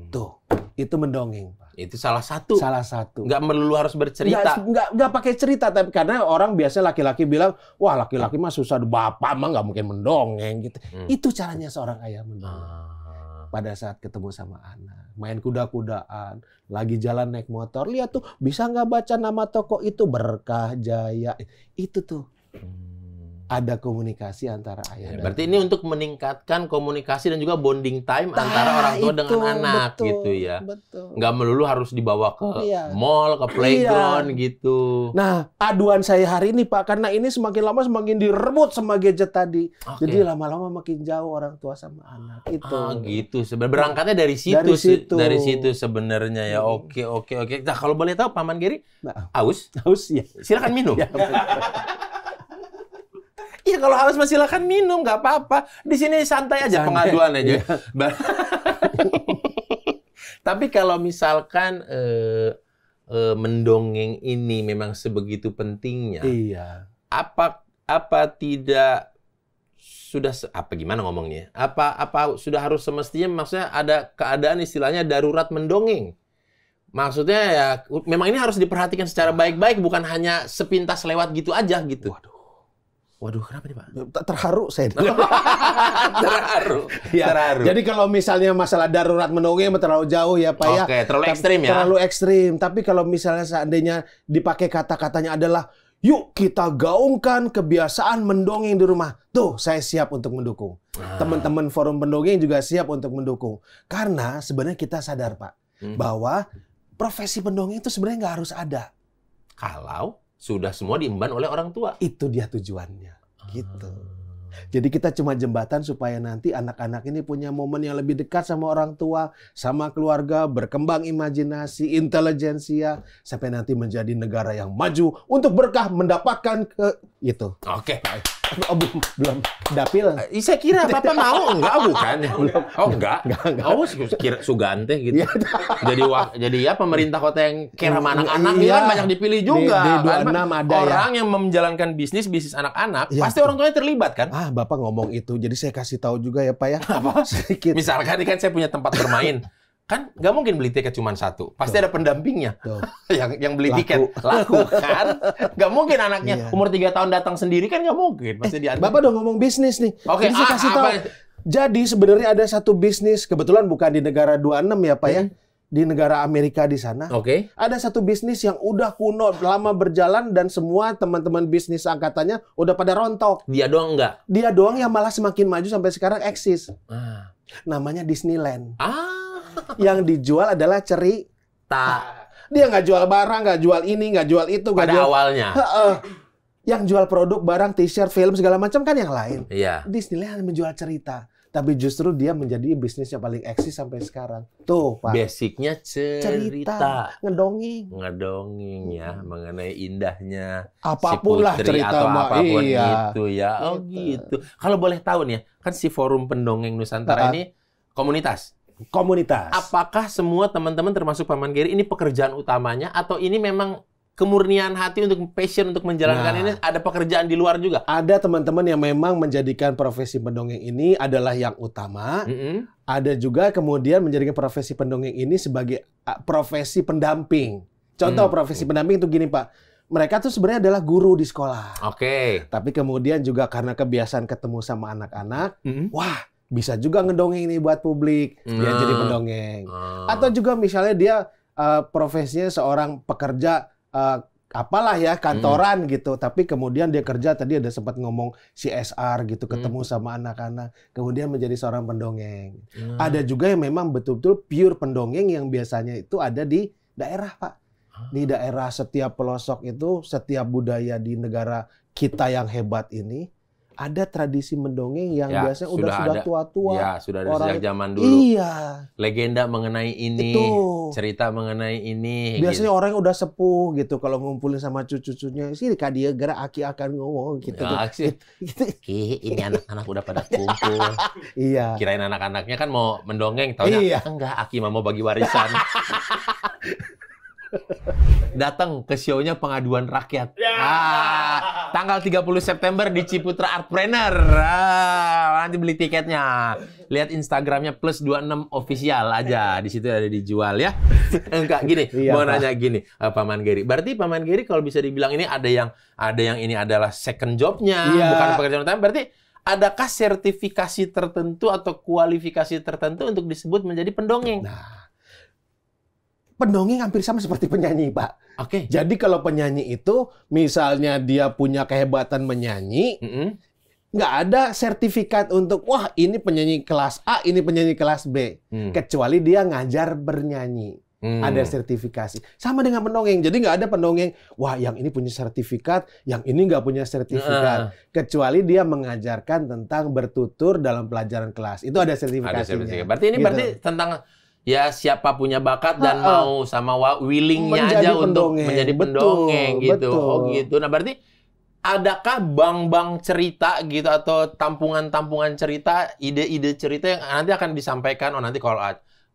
Tuh, itu mendongeng, Pak. Itu salah satu. Salah satu. Nggak melulu harus bercerita. Nggak pakai cerita, tapi karena orang biasa laki-laki bilang, wah laki-laki mah susah, bapak mah nggak mungkin mendongeng gitu. Itu caranya seorang ayah mendongeng. Pada saat ketemu sama anak, main kuda-kudaan, lagi jalan naik motor, lihat tuh bisa nggak baca nama toko itu, Berkah Jaya, itu tuh. Ada komunikasi antara ayah dan Berarti ini untuk meningkatkan komunikasi dan juga bonding time antara orang tua dengan anak betul, gitu ya. Betul. Nggak melulu harus dibawa ke Iya. mall, ke playground gitu. Nah, aduan saya hari ini, Pak, karena ini semakin lama semakin direbut sama gadget tadi. Oke. Jadi lama-lama makin jauh orang tua sama anak. Itu. Ah, gitu. Sebenarnya berangkatnya dari situ. Dari situ. Dari situ sebenarnya ya. Oke. Nah, kalau boleh tahu Paman Geri, Nah, haus? haus ya. Silakan minum. Ya, Iya, kalau haus mah silakan minum, nggak apa-apa. Di sini santai aja, Santai. pengaduan aja. Iya. Tapi kalau misalkan mendongeng ini memang sebegitu pentingnya, Iya. apa tidak sudah apa gimana ngomongnya? Apa sudah harus semestinya, maksudnya ada keadaan istilahnya darurat mendongeng? Maksudnya ya memang ini harus diperhatikan secara baik-baik, bukan hanya sepintas lewat gitu aja gitu. Waduh, kenapa nih, Pak? Terharu saya. Terharu. Ya, Terharu. jadi kalau misalnya masalah darurat mendongeng terlalu jauh ya, Pak ya. Oke, terlalu ekstrim ya. Terlalu ekstrim. Tapi kalau misalnya seandainya dipakai kata-katanya adalah, yuk kita gaungkan kebiasaan mendongeng di rumah. Tuh, saya siap untuk mendukung. Teman-teman forum pendongeng juga siap untuk mendukung. Karena sebenarnya kita sadar, Pak, bahwa profesi pendongeng itu sebenarnya nggak harus ada. Kalau sudah semua diemban oleh orang tua. Itu dia tujuannya. Gitu. Jadi kita cuma jembatan supaya nanti anak-anak ini punya momen yang lebih dekat sama orang tua, sama keluarga, berkembang imajinasi, intelijensia, sampai nanti menjadi negara yang maju untuk berkah mendapatkan itu. Oke. Oh, belum dapil. Saya kira Bapak mau enggak, bukan? Oh, enggak. Oh, kira Sugante gitu. Iya. Jadi ya pemerintah kota yang care sama anak-anak Iya. kan banyak dipilih juga. Di Kan? 26 ada ya. Orang yang menjalankan bisnis anak-anak, Iya. pasti orang tuanya terlibat kan? Bapak ngomong itu, jadi saya kasih tahu juga ya, Pak ya. Apa? Sedikit. Misalkan ini kan saya punya tempat bermain. Kan nggak mungkin beli tiket cuma satu. Pasti ada pendampingnya. Tuh. yang beli Laku. tiket laku kan. Nggak mungkin anaknya Iya. umur 3 tahun datang sendiri kan nggak mungkin. Pasti diantar. Bapak udah ngomong bisnis nih. Oke, Jadi saya kasih tahu. apa? Jadi sebenarnya ada satu bisnis, kebetulan bukan di negara 26 ya, Pak ya. Di negara Amerika di sana. Oke. Ada satu bisnis yang udah kuno, lama berjalan dan semua teman-teman bisnis angkatannya udah pada rontok. Dia doang nggak? Dia doang yang malah semakin maju sampai sekarang eksis. Ah. Namanya Disneyland. Ah. Yang dijual adalah cerita. Dia nggak jual barang, nggak jual ini, nggak jual itu, nggak Pada jual. awalnya. Heeh. Yang jual produk, barang, t-shirt, film segala macam kan yang lain. Iya. Disneyland menjual cerita. tapi justru dia menjadi bisnis yang paling eksis sampai sekarang. Tuh, Pak. Basicnya cerita. Ngedongeng Ya, mengenai indahnya apapun si lah putri cerita atau Mbak. apapun Iya. gitu ya. Oh gitu. Kalau boleh tahu nih ya, kan si Forum Pendongeng Nusantara ini komunitas. Apakah semua teman-teman termasuk Paman Geri ini pekerjaan utamanya atau ini memang kemurnian hati untuk passion untuk menjalankan ini, ada pekerjaan di luar juga? Ada teman-teman yang memang menjadikan profesi pendongeng ini adalah yang utama. Ada juga kemudian menjadikan profesi pendongeng ini sebagai profesi pendamping. Contoh profesi pendamping itu gini, Pak. Mereka tuh sebenarnya adalah guru di sekolah. Oke. Tapi kemudian juga karena kebiasaan ketemu sama anak-anak, wah, bisa juga ngedongeng nih buat publik. Dia jadi pendongeng. Atau juga misalnya dia profesinya seorang pekerja apalah ya, kantoran gitu, tapi kemudian dia kerja, tadi ada sempat ngomong CSR gitu, ketemu sama anak-anak, kemudian menjadi seorang pendongeng. Ada juga yang memang betul-betul pure pendongeng yang biasanya itu ada di daerah, Pak. Di daerah setiap pelosok itu, setiap budaya di negara kita yang hebat ini, ada tradisi mendongeng yang biasanya sudah tua-tua. Ya, sudah ada sejak zaman dulu. Iya. Legenda mengenai ini, cerita mengenai ini. Biasanya orang yang udah sepuh gitu, kalau ngumpulin sama cucu-cucunya, sini Kak dia gerak Aki akan ngomong gitu. Ya, ini anak-anak udah pada kumpul. Iya. Kirain anak-anaknya kan mau mendongeng, taunya enggak, Aki mau bagi warisan. Datang ke show-nya Pengaduan Rakyat. Tanggal 30 September di Ciputra Artpreneur. Nanti beli tiketnya. Lihat Instagramnya +26 official aja. Di situ ada dijual ya. Enggak gini, mau nanya gini, Paman Geri. Berarti Paman Geri kalau bisa dibilang ini ada yang ini adalah second job-nya, bukan pekerjaan utama. Berarti adakah sertifikasi tertentu atau kualifikasi tertentu untuk disebut menjadi pendongeng? Nah, pendongeng hampir sama seperti penyanyi, Pak. Oke. Jadi kalau penyanyi itu, misalnya dia punya kehebatan menyanyi, nggak ada sertifikat untuk, wah ini penyanyi kelas A, ini penyanyi kelas B. Kecuali dia ngajar bernyanyi. Ada sertifikasi. Sama dengan pendongeng. Jadi nggak ada pendongeng, wah yang ini punya sertifikat, yang ini nggak punya sertifikat. Kecuali dia mengajarkan tentang bertutur dalam pelajaran kelas. Itu ada sertifikasinya. Berarti ini berarti tentang ya siapa punya bakat dan mau sama willingnya aja untuk menjadi pendongeng gitu. Betul. Oh gitu. Nah berarti adakah bank-bank cerita gitu atau tampungan-tampungan cerita, ide-ide cerita yang nanti akan disampaikan, oh nanti kalau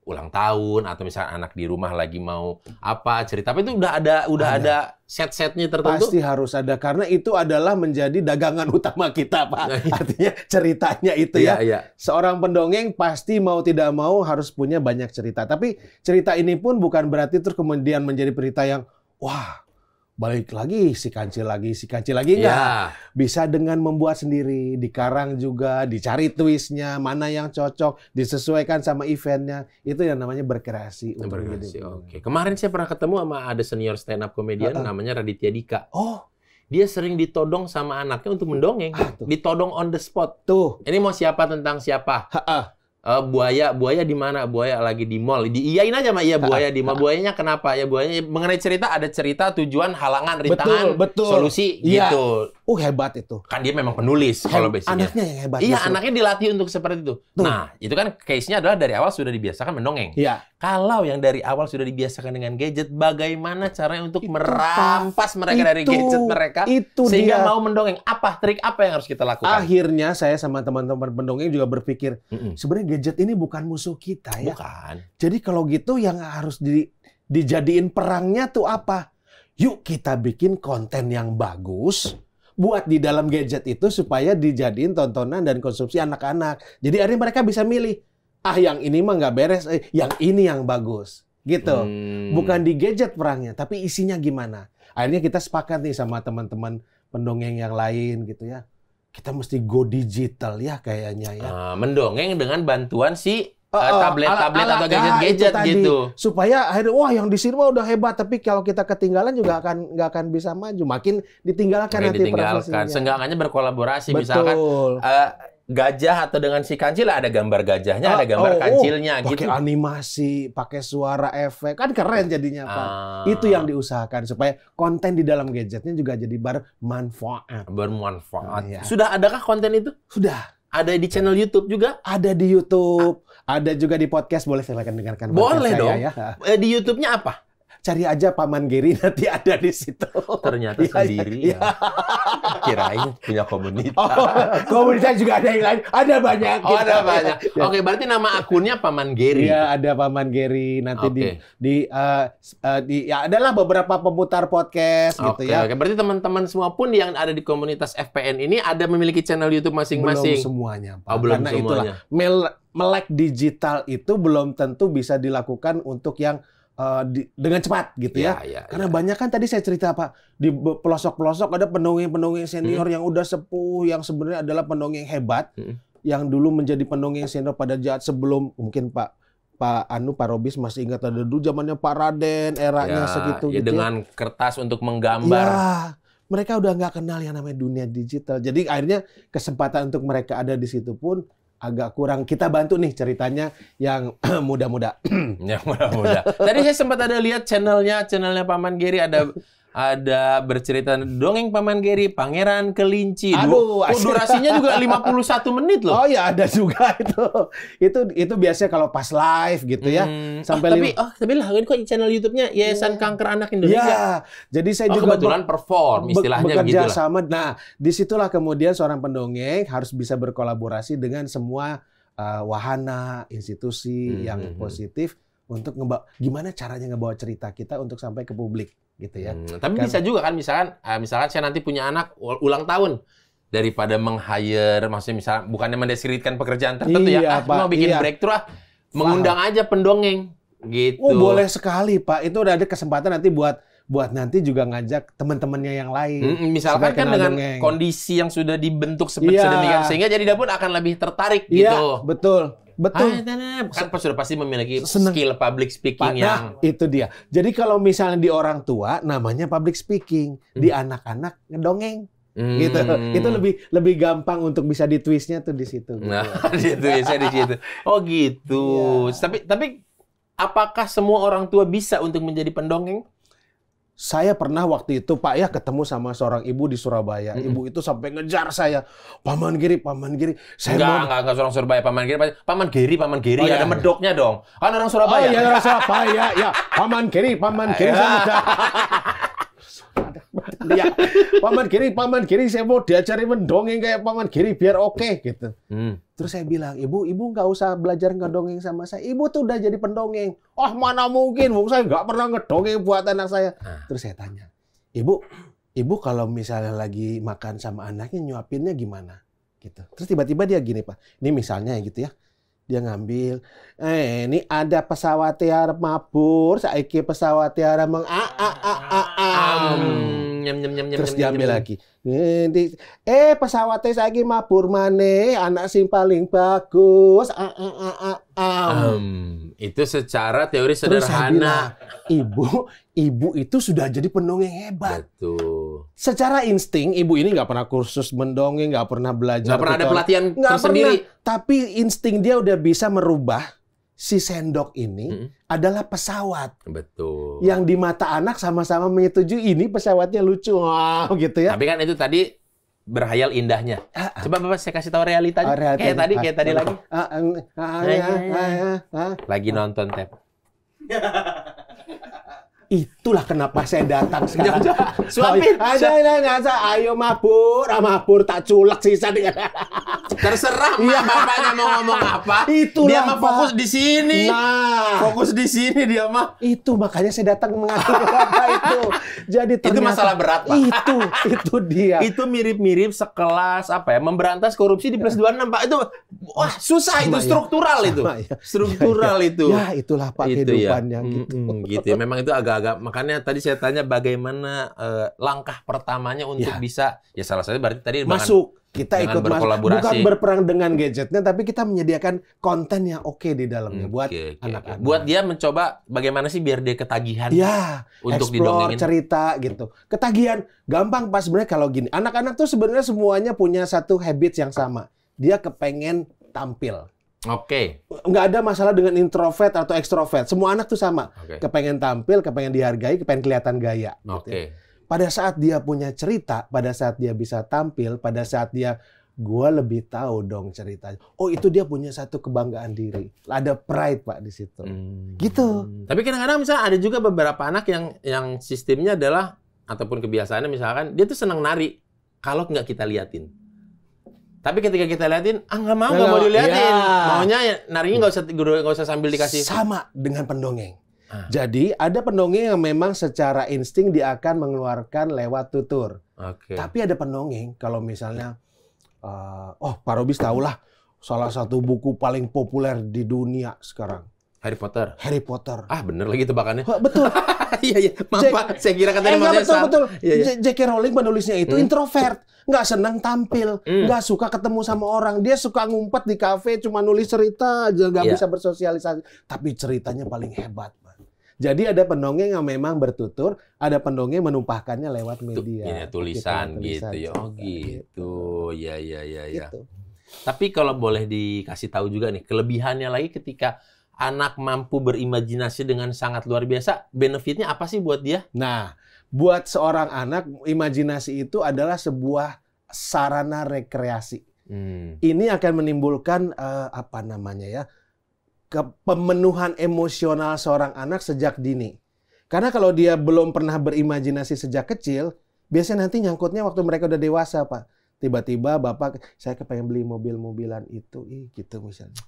ulang tahun atau misalnya anak di rumah lagi mau apa cerita, apa itu udah ada set-setnya tertentu? Pasti harus ada, karena itu adalah menjadi dagangan utama kita, Pak. Artinya ceritanya itu Seorang pendongeng pasti mau tidak mau harus punya banyak cerita. Tapi cerita ini pun bukan berarti terus kemudian menjadi cerita yang wah, balik lagi si kancil lagi enggak. Bisa dengan membuat sendiri, dikarang juga, dicari twistnya, mana yang cocok, disesuaikan sama eventnya. Itu yang namanya berkreasi. Oke. Kemarin saya pernah ketemu sama ada senior stand up comedian namanya Raditya Dika. Oh, dia sering ditodong sama anaknya untuk mendongeng. Ditodong on the spot. Tuh. Ini mau siapa tentang siapa? Buaya di mana? Buaya lagi di mall. Diiyain aja mah, iya buaya di mall. Buayanya kenapa? Ya buayanya mengenai cerita, ada cerita, tujuan, halangan, rintangan, solusi gitu. Hebat itu. Kan dia memang penulis kalau basicnya. Anaknya yang hebat. Iya, anaknya dilatih untuk seperti itu. Nah, itu kan case-nya adalah dari awal sudah dibiasakan mendongeng. Iya. Kalau yang dari awal sudah dibiasakan dengan gadget, bagaimana caranya untuk merampas mereka dari gadget mereka sehingga mau mendongeng? Trik apa yang harus kita lakukan? Akhirnya saya sama teman-teman pendongeng juga berpikir, sebenarnya gadget ini bukan musuh kita ya. Bukan. Jadi kalau gitu yang harus dijadiin perangnya tuh apa? Yuk kita bikin konten yang bagus buat di dalam gadget itu supaya dijadiin tontonan dan konsumsi anak-anak. Jadi akhirnya mereka bisa milih, yang ini mah nggak beres, yang ini yang bagus. Gitu. Bukan di gadget perangnya, tapi isinya gimana. Akhirnya kita sepakat nih sama teman-teman pendongeng yang lain gitu ya. Kita mesti go digital ya kayaknya ya. Mendongeng dengan bantuan si tablet-tablet atau gadget-gadget gitu. Supaya akhirnya wah yang di sini mah udah hebat, tapi kalau kita ketinggalan juga nggak akan bisa maju. Makin ditinggalkan nanti profesinya. Seenggaknya berkolaborasi. Betul. Misalkan gajah atau dengan si kancil ada gambar gajahnya, ada gambar kancilnya gitu. Pakai animasi, pakai suara efek, kan keren jadinya, Pak. Itu yang diusahakan supaya konten di dalam gadgetnya juga jadi bermanfaat. Bermanfaat. Sudah adakah konten itu? Sudah. Ada di channel YouTube juga? Ada di YouTube, ada juga di podcast. Boleh silakan dengarkan podcast Boleh saya, dong. ya. Di YouTube-nya apa? Cari aja Paman Geri, nanti ada di situ. Ternyata Iya, sendiri iya. ya. Kirain punya komunitas. Oh, komunitas juga ada yang lain. Ada banyak. Oh, ada banyak. Oke, berarti nama akunnya Paman Geri. Iya, ada Paman Geri. Nanti Oke. ya adalah beberapa pemutar podcast gitu ya. Oke, berarti teman-teman semua pun yang ada di komunitas FPN ini ada memiliki channel YouTube Belum masing-masing. semuanya, Pak. Oh, belum Karena semuanya. itulah melek digital itu belum tentu bisa dilakukan untuk yang dengan cepat gitu ya. Karena banyak kan tadi saya cerita Pak, di pelosok-pelosok ada pendongeng-pendongeng senior yang udah sepuh, yang sebenarnya adalah pendongeng hebat, yang dulu menjadi pendongeng senior pada saat sebelum mungkin Pak Robis masih ingat ada dulu zamannya Pak Raden, eranya segitu ya, gitu. dengan kertas untuk menggambar. Ya, mereka udah nggak kenal yang namanya dunia digital. Jadi akhirnya kesempatan untuk mereka ada di situ pun agak kurang. Kita bantu nih ceritanya yang muda-muda. Ya, mudah-mudah. Tadi saya sempat ada lihat channelnya Paman Geri, ada bercerita dongeng Paman Geri, Pangeran Kelinci. Aduh, durasinya juga 51 menit loh. Oh ya, ada juga itu biasanya kalau pas live gitu ya. Sampai tapi lah kok channel YouTube-nya Yayasan Kanker Anak Indonesia. Ya, jadi saya juga kebetulan perform istilahnya bekerja begitulah. sama. Nah, disitulah kemudian seorang pendongeng harus bisa berkolaborasi dengan semua wahana, institusi yang positif untuk gimana caranya ngebawa cerita kita untuk sampai ke publik gitu ya. Tapi bisa juga kan misalkan saya nanti punya anak ulang tahun, daripada meng-hire, maksudnya misalnya bukannya mendeskripsikan pekerjaan tertentu ya, Pak, mau bikin breakthrough mengundang aja pendongeng gitu. Oh, boleh sekali Pak. Itu udah ada kesempatan nanti buat sedangkan juga ngajak teman-temannya yang lain. Misalkan kan dengan kondisi yang sudah dibentuk sedemikian sehingga jadi pun akan lebih tertarik gitu. Iya, betul. Kan sudah pasti memiliki skill public speaking yang itu dia. Jadi kalau misalnya di orang tua namanya public speaking, di anak-anak ngedongeng. Gitu. Itu lebih gampang untuk bisa ditwistnya tuh di situ. Nah, ditwistnya di situ. Oh gitu. Iya. Tapi apakah semua orang tua bisa untuk menjadi pendongeng? Saya pernah waktu itu Pak ya ketemu sama seorang ibu di Surabaya. Ibu itu sampai ngejar saya. Paman Geri. Saya enggak orang Surabaya, Paman Geri. Oh, ada medoknya dong. Kan orang Surabaya. Oh iya, orang Surabaya. Ya, Paman Geri. Ya, Paman Geri, saya mau diajari mendongeng kayak Paman Geri biar oke gitu. Terus saya bilang, ibu nggak usah belajar ngedongeng sama saya. Ibu tuh udah jadi pendongeng. Oh mana mungkin, saya nggak pernah ngedongeng buat anak saya. Terus saya tanya, ibu kalau misalnya lagi makan sama anaknya nyuapinnya gimana? Gitu. Terus tiba-tiba dia gini Pak, ini misalnya gitu ya. Dia ngambil, ini ada pesawat tiara mabur, saiki pesawat tiara terus diambil lagi. Pesawatnya saiki mabur maneh, anak sing paling bagus. Itu secara teori Terus saya sederhana. bilang, ibu itu sudah jadi pendongeng hebat. Betul. Secara insting, ibu ini nggak pernah kursus mendongeng, nggak pernah belajar. Nggak pernah ada pelatihan Nggak tersendiri. pernah, tapi insting dia udah bisa merubah si sendok ini adalah pesawat. Betul. Yang di mata anak sama-sama menyetujui ini pesawatnya lucu. Gitu ya. Tapi kan itu tadi berhayal indahnya. Coba Bapak saya kasih tahu realitanya. Kayak tadi lagi. Lagi nonton tab. Itulah kenapa saya datang sekarang. Suapin. Ayo mabur tak culek sisa dengan. Terserah bapaknya mau ngomong apa. Itulah, dia mah Pak. fokus di sini. Nah, Fokus di sini dia mah. itu makanya saya datang mengatur Bapak itu. Jadi Itu masalah berat, Pak. Itu dia. Itu mirip-mirip sekelas memberantas korupsi di Plus 26, Pak. Itu susah, itu struktural itu. Struktural itu. Ya, itulah Pak kehidupannya gitu. Gitu ya. Memang itu agak makanya tadi saya tanya bagaimana langkah pertamanya untuk bisa salah satu berarti tadi masuk. Kita ikut berkolaborasi. Bukan berperang dengan gadgetnya, tapi kita menyediakan konten yang oke di dalamnya buat anak-anak. Buat dia mencoba bagaimana sih biar dia ketagihan untuk explore didongengin. cerita gitu. Ketagihan gampang pas sebenarnya kalau gini. Anak-anak tuh sebenarnya semuanya punya satu habits yang sama. Dia kepengen tampil. Oke. Nggak ada masalah dengan introvert atau ekstrovert. Semua anak tuh sama. Kepengen tampil, kepengen dihargai, kepengen kelihatan gaya. Gitu ya. Pada saat dia punya cerita, pada saat dia bisa tampil, pada saat dia gua lebih tahu dong ceritanya. Oh, itu dia punya satu kebanggaan diri. Ada pride, Pak, di situ. Gitu. Tapi kadang-kadang misalnya ada juga beberapa anak yang sistemnya adalah ataupun kebiasaannya misalkan dia tuh senang nari kalau nggak kita liatin. Tapi ketika kita liatin, nggak mau diliatin. Maunya narinya nggak usah sambil dikasih. Sama dengan pendongeng. Jadi ada pendongeng yang memang secara insting dia akan mengeluarkan lewat tutur. Tapi ada pendongeng kalau misalnya Pak Robis tahulah salah satu buku paling populer di dunia sekarang. Harry Potter. Bener lagi tebakannya. Betul. Iya. Maaf, Pak. Saya kira katanya betul. Iya. J.K. Rowling penulisnya itu introvert. Nggak senang tampil. Nggak suka ketemu sama orang. Dia suka ngumpet di kafe, cuma nulis cerita aja. Nggak bisa bersosialisasi. Tapi ceritanya paling hebat. Jadi ada pendongeng yang memang bertutur, ada pendongeng menumpahkannya lewat media. Tulisan gitu ya. Oh gitu. Ya. Gitu. Tapi kalau boleh dikasih tahu juga nih, kelebihannya lagi ketika anak mampu berimajinasi dengan sangat luar biasa, benefitnya apa sih buat dia? Nah, buat seorang anak, imajinasi itu adalah sebuah sarana rekreasi. Ini akan menimbulkan pemenuhan emosional seorang anak sejak dini. Karena kalau dia belum pernah berimajinasi sejak kecil, biasanya nanti nyangkutnya waktu mereka udah dewasa, Pak. Tiba-tiba bapak, saya kepengen beli mobil-mobilan itu, gitu misalnya.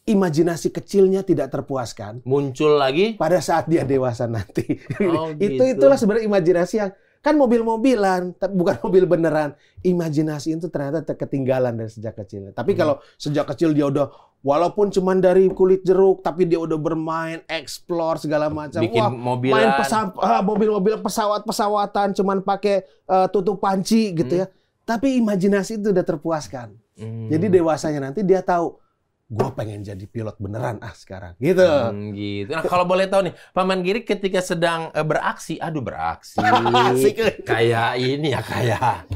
Imajinasi kecilnya tidak terpuaskan. Muncul lagi pada saat dia dewasa nanti. Gitu. Itulah sebenarnya imajinasi yang kan mobil-mobilan, bukan mobil beneran. Imajinasi itu ternyata ketinggalan dari sejak kecil. Tapi kalau sejak kecil dia udah, walaupun cuma dari kulit jeruk, tapi dia udah bermain, explore segala macam. Bikin mobilan. Main mobil-mobil pesawat-pesawatan, cuman pakai tutup panci gitu ya. Tapi imajinasi itu udah terpuaskan. Jadi dewasanya nanti dia tahu, gue pengen jadi pilot beneran sekarang. Gitu. Gitu. Nah, kalau boleh tahu nih, Paman Giri ketika sedang beraksi. Kayak ini ya, kayak.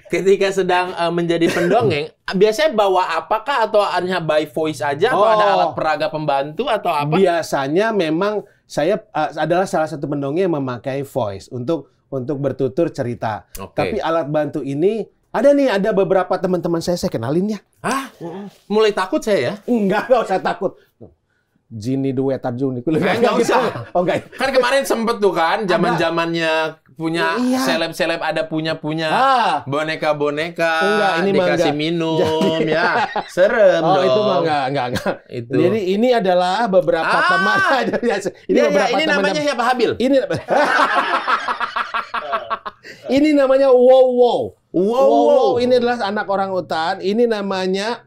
Ketika sedang menjadi pendongeng, biasanya bawa apakah atau hanya by voice aja atau ada alat peraga pembantu atau apa? Biasanya memang saya adalah salah satu pendongeng yang memakai voice untuk bertutur cerita. Tapi alat bantu ini ada beberapa teman-teman saya kenalin ya. Mulai takut saya ya? Enggak usah takut. Jini Dueta Juni. Enggak usah. Enggak. Kan kemarin sempet tuh kan, zaman-zamannya punya seleb-seleb ada punya boneka-boneka, ini dikasih minum ya. Serem dong. Itu mah enggak. Itu. Jadi ini adalah beberapa teman. Ini namanya siapa? Habil. Ini namanya Wow. Ini adalah anak orang utan. Ini namanya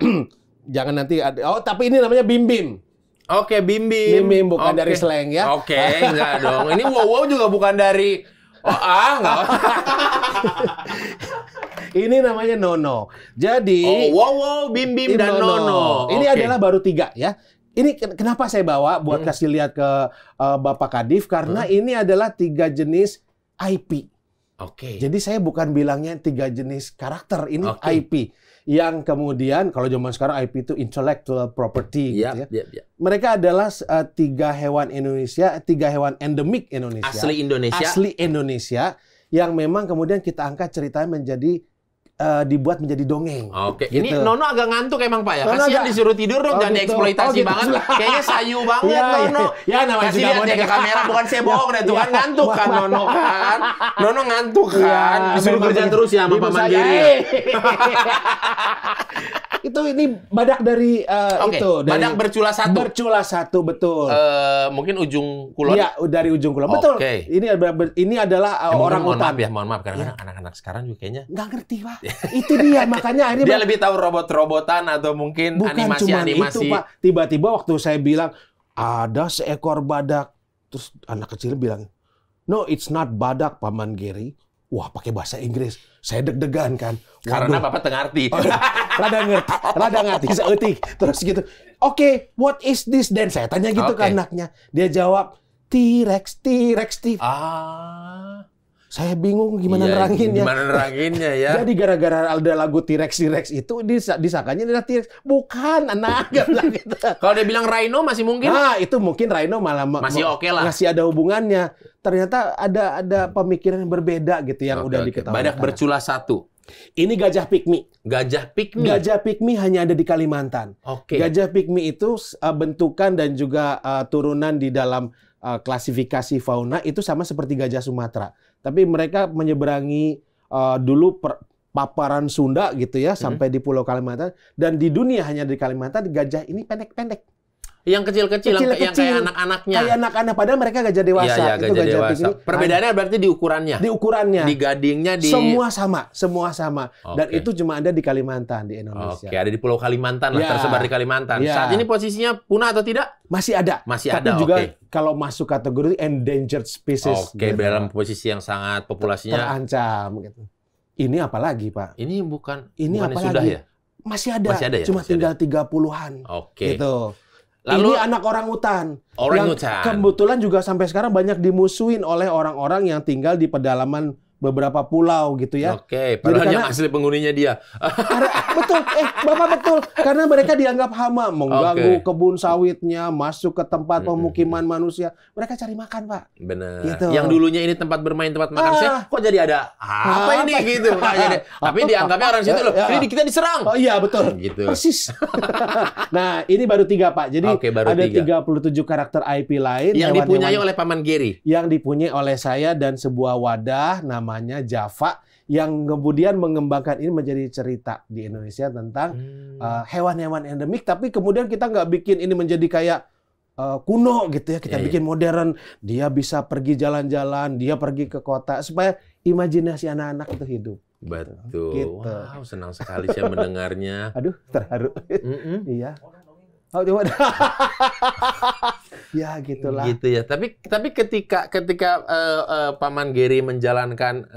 jangan nanti tapi ini namanya Bim. Oke, Bim bukan dari slang ya. Oke, enggak dong. Ini wow juga bukan dari enggak. Ini namanya Nono. Jadi wow, Bim dan Nono. Ini adalah baru 3 ya. Ini kenapa saya bawa buat kasih lihat ke Bapak Kadif karena ini adalah 3 jenis IP. Jadi saya bukan bilangnya 3 jenis karakter, ini IP. Yang kemudian kalau zaman sekarang IP itu intellectual property gitu ya. Mereka adalah 3 hewan Indonesia, 3 hewan endemik Indonesia. Asli Indonesia yang memang kemudian kita angkat ceritanya menjadi dibuat menjadi dongeng. Gitu. Ini Nono agak ngantuk emang Pak ya. Kasihan disuruh tidur dong, jangan dieksploitasi banget. Kayaknya sayu banget Nono. Ya namanya juga lihat ke kamera, bukan saya bohong deh tuh kan ngantuk kan Nono kan. Nono ngantuk kan. Disuruh kerja terus ya sama Paman Giri. Ini badak dari itu. Badak bercula satu. Bercula satu, betul. Mungkin ujung kulon. Iya, dari ujung kulon. Betul. Ini adalah orang utan. Mohon maaf karena anak-anak sekarang juga kayaknya nggak ngerti Pak. Itu dia makanya akhirnya dia lebih tahu robot-robotan atau mungkin animasi-animasi. Bukan cuma itu Pak. Tiba-tiba waktu saya bilang ada seekor badak, terus anak kecil bilang, "No, it's not badak, Paman Giri." Wah, pakai bahasa Inggris. Saya deg-degan kan. Karena Bapak ngerti. Rada ngerti, seetik. Terus gitu. Oke, what is this? Dan saya tanya gitu ke anaknya. Dia jawab, T-Rex. Saya bingung gimana neranginnya. Ya. Jadi gara-gara ada lagu T-Rex itu disangkanya adalah T-Rex. Bukan, anak. Gitu. Kalau dia bilang Rhino masih mungkin? Nah, itu mungkin Rhino malah masih oke lah. Masih ada hubungannya. Ternyata ada pemikiran yang berbeda gitu yang udah diketahui. Badak bercula satu. Ini gajah pygmy. Gajah pygmy. Gajah pygmy hanya ada di Kalimantan. Oke. Gajah pygmy itu bentukan dan juga turunan di dalam klasifikasi fauna itu sama seperti gajah Sumatera. Tapi mereka menyeberangi dulu paparan Sunda gitu ya sampai di Pulau Kalimantan, dan di dunia hanya di Kalimantan gajah ini pendek-pendek. Yang kecil-kecil, yang kayak anak-anaknya. Kayak anak-anak, padahal mereka gajah dewasa. Iya, itu gajah dewasa. pygmy. Perbedaannya berarti di ukurannya. Di ukurannya. Di gadingnya, di... Semua sama. Dan Oke. itu cuma ada di Kalimantan, di Indonesia. Oke, ada di Pulau Kalimantan lah, Ya. tersebar di Kalimantan. Ya. Saat ini posisinya punah atau tidak? Masih ada. Masih Tapi ada, juga oke. kalau masuk kategori endangered species. Oke, gitu. dalam posisi yang sangat populasinya. Terancam gitu. Ini apalagi, Pak? Ini bukan Ini bukan apalagi? sudah ya? Masih ada. Masih ada ya? Cuma Masih tinggal 30-an. Oke. Gitu. Lalu ini anak orangutan. orangutan. Yang kebetulan juga sampai sekarang banyak dimusuhin oleh orang-orang yang tinggal di pedalaman beberapa pulau gitu ya. Oke, padahal Jadi yang asli penghuninya dia. Betul, Bapak betul. Karena mereka dianggap hama, mengganggu Oke. kebun sawitnya, masuk ke tempat Mm-mm. pemukiman manusia. Mereka cari makan, Pak. Benar. Gitu. Yang dulunya ini tempat bermain, tempat makan siang, kok jadi ada apa ini Apa? gitu? Nggak jadi. Tapi dianggapnya orang situ loh, Ya. ini kita diserang. Oh iya, betul. Gitu. Persis. Nah, ini baru 3, Pak. Jadi Oke, baru ada 3. 37 karakter IP lain. Yang hewan-hewan dipunyai oleh Paman Gary. yang dipunyai oleh saya dan sebuah wadah namanya Java yang kemudian mengembangkan ini menjadi cerita di Indonesia tentang hewan-hewan endemik, tapi kemudian kita nggak bikin ini menjadi kayak kuno gitu ya, kita Iya, bikin modern. Dia bisa pergi jalan-jalan, dia pergi ke kota supaya imajinasi anak-anak itu hidup. Betul. Gitu. Wow, senang sekali saya mendengarnya. Aduh, terharu. Mm-mm. Iya. Oh, coba. Ya, gitulah. Gitu ya. Tapi ketika Paman Gary menjalankan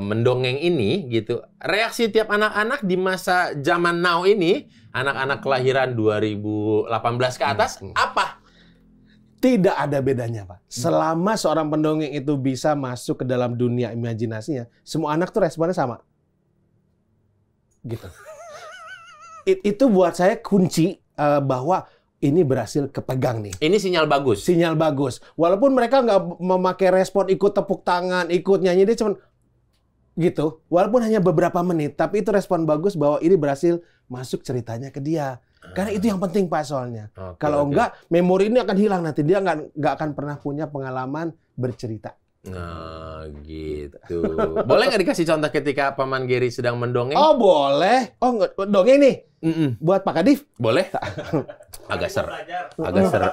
mendongeng ini gitu, reaksi tiap anak-anak di masa zaman now ini, anak-anak kelahiran 2018 ke atas apa? Tidak ada bedanya, Pak. Selama seorang pendongeng itu bisa masuk ke dalam dunia imajinasinya, semua anak tuh responnya sama. Gitu. Itu buat saya kunci bahwa ini berhasil kepegang nih. Ini sinyal bagus. Sinyal bagus. Walaupun mereka nggak memakai respon ikut tepuk tangan, ikut nyanyi, dia cuma gitu. Walaupun hanya beberapa menit, tapi itu respon bagus bahwa ini berhasil masuk ceritanya ke dia. Karena itu yang penting, Pak, soalnya. Oke, Kalau oke. enggak, memori ini akan hilang nanti. Dia nggak akan pernah punya pengalaman bercerita. Nah, gitu. Boleh nggak dikasih contoh ketika Paman Gary sedang mendongeng? Oh, boleh. Oh, dongeng nih. Mm-mm. Buat Pak Kadif. Boleh? Agak ser. Belajar. Agak ser.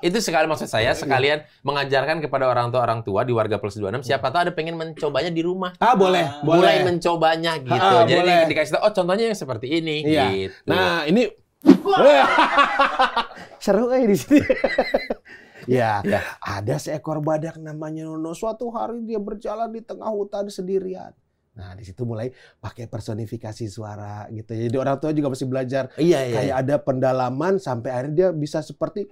Itu sekali maksud saya sekalian mengajarkan kepada orang tua di Warga Plus 26, siapa tahu ada pengen mencobanya di rumah. Ah, boleh. Mulai mencobanya gitu. Jadi boleh. dikasih tahu, oh contohnya yang seperti ini Iya. gitu. Nah, ini seru di sini. Ya, ada seekor badak namanya Nono. Suatu hari dia berjalan di tengah hutan sendirian. Nah, di situ mulai pakai personifikasi suara gitu. Jadi orang tua juga mesti belajar. Iya. Kayak ada pendalaman sampai akhirnya dia bisa seperti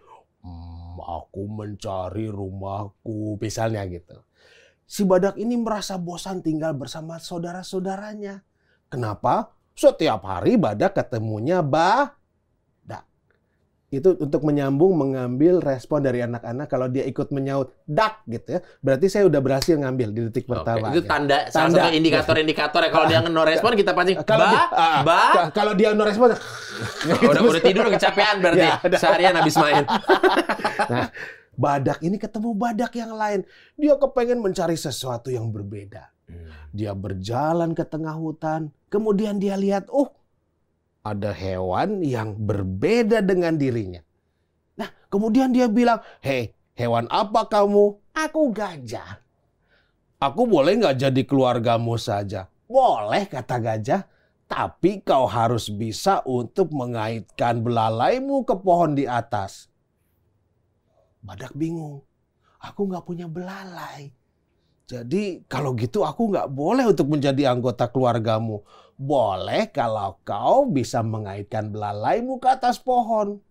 aku mencari rumahku, misalnya gitu. Si badak ini merasa bosan tinggal bersama saudara-saudaranya. Kenapa? Setiap hari badak ketemunya badak. Itu untuk menyambung, mengambil respon dari anak-anak. Kalau dia ikut menyaut dak gitu ya, berarti saya udah berhasil ngambil di detik pertama. Itu tanda, salah satu indikator-indikator ya. Kalau dia no respon kita pancing Kalau dia no respon, udah tidur kecapean berarti Ya, udah. seharian habis main. nah, badak ini ketemu badak yang lain. Dia kepengen mencari sesuatu yang berbeda. Dia berjalan ke tengah hutan. Kemudian dia lihat, ada hewan yang berbeda dengan dirinya. Nah, kemudian dia bilang, hei, hewan apa kamu? Aku gajah. Aku boleh nggak jadi keluargamu saja? Boleh, kata gajah. Tapi kau harus bisa untuk mengaitkan belalaimu ke pohon di atas. Badak bingung. Aku nggak punya belalai. Jadi kalau gitu aku nggak boleh untuk menjadi anggota keluargamu. Boleh kalau kau bisa mengaitkan belalaimu ke atas pohon.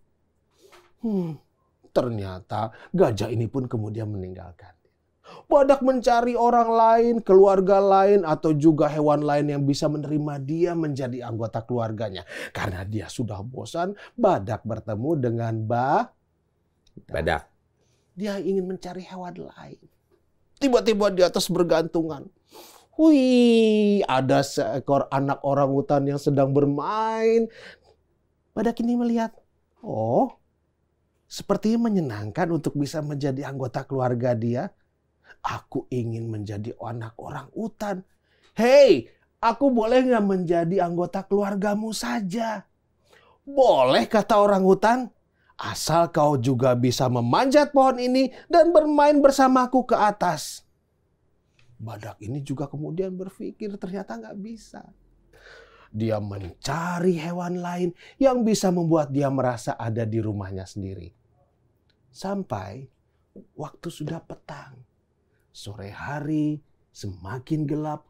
Ternyata gajah ini pun kemudian meninggalkan. Badak mencari orang lain, keluarga lain, atau juga hewan lain yang bisa menerima dia menjadi anggota keluarganya. Karena dia sudah bosan, badak bertemu dengan Badak. dia ingin mencari hewan lain. Tiba-tiba di atas bergantungan. Wih, ada seekor anak orangutan yang sedang bermain. Badak ini melihat, oh, sepertinya menyenangkan untuk bisa menjadi anggota keluarga dia. Aku ingin menjadi anak orangutan. Hei, aku boleh nggak menjadi anggota keluargamu saja? Boleh, kata orangutan. Asal kau juga bisa memanjat pohon ini dan bermain bersamaku ke atas. Badak ini juga kemudian berpikir ternyata nggak bisa. Dia mencari hewan lain yang bisa membuat dia merasa ada di rumahnya sendiri. Sampai waktu sudah petang. Sore hari semakin gelap.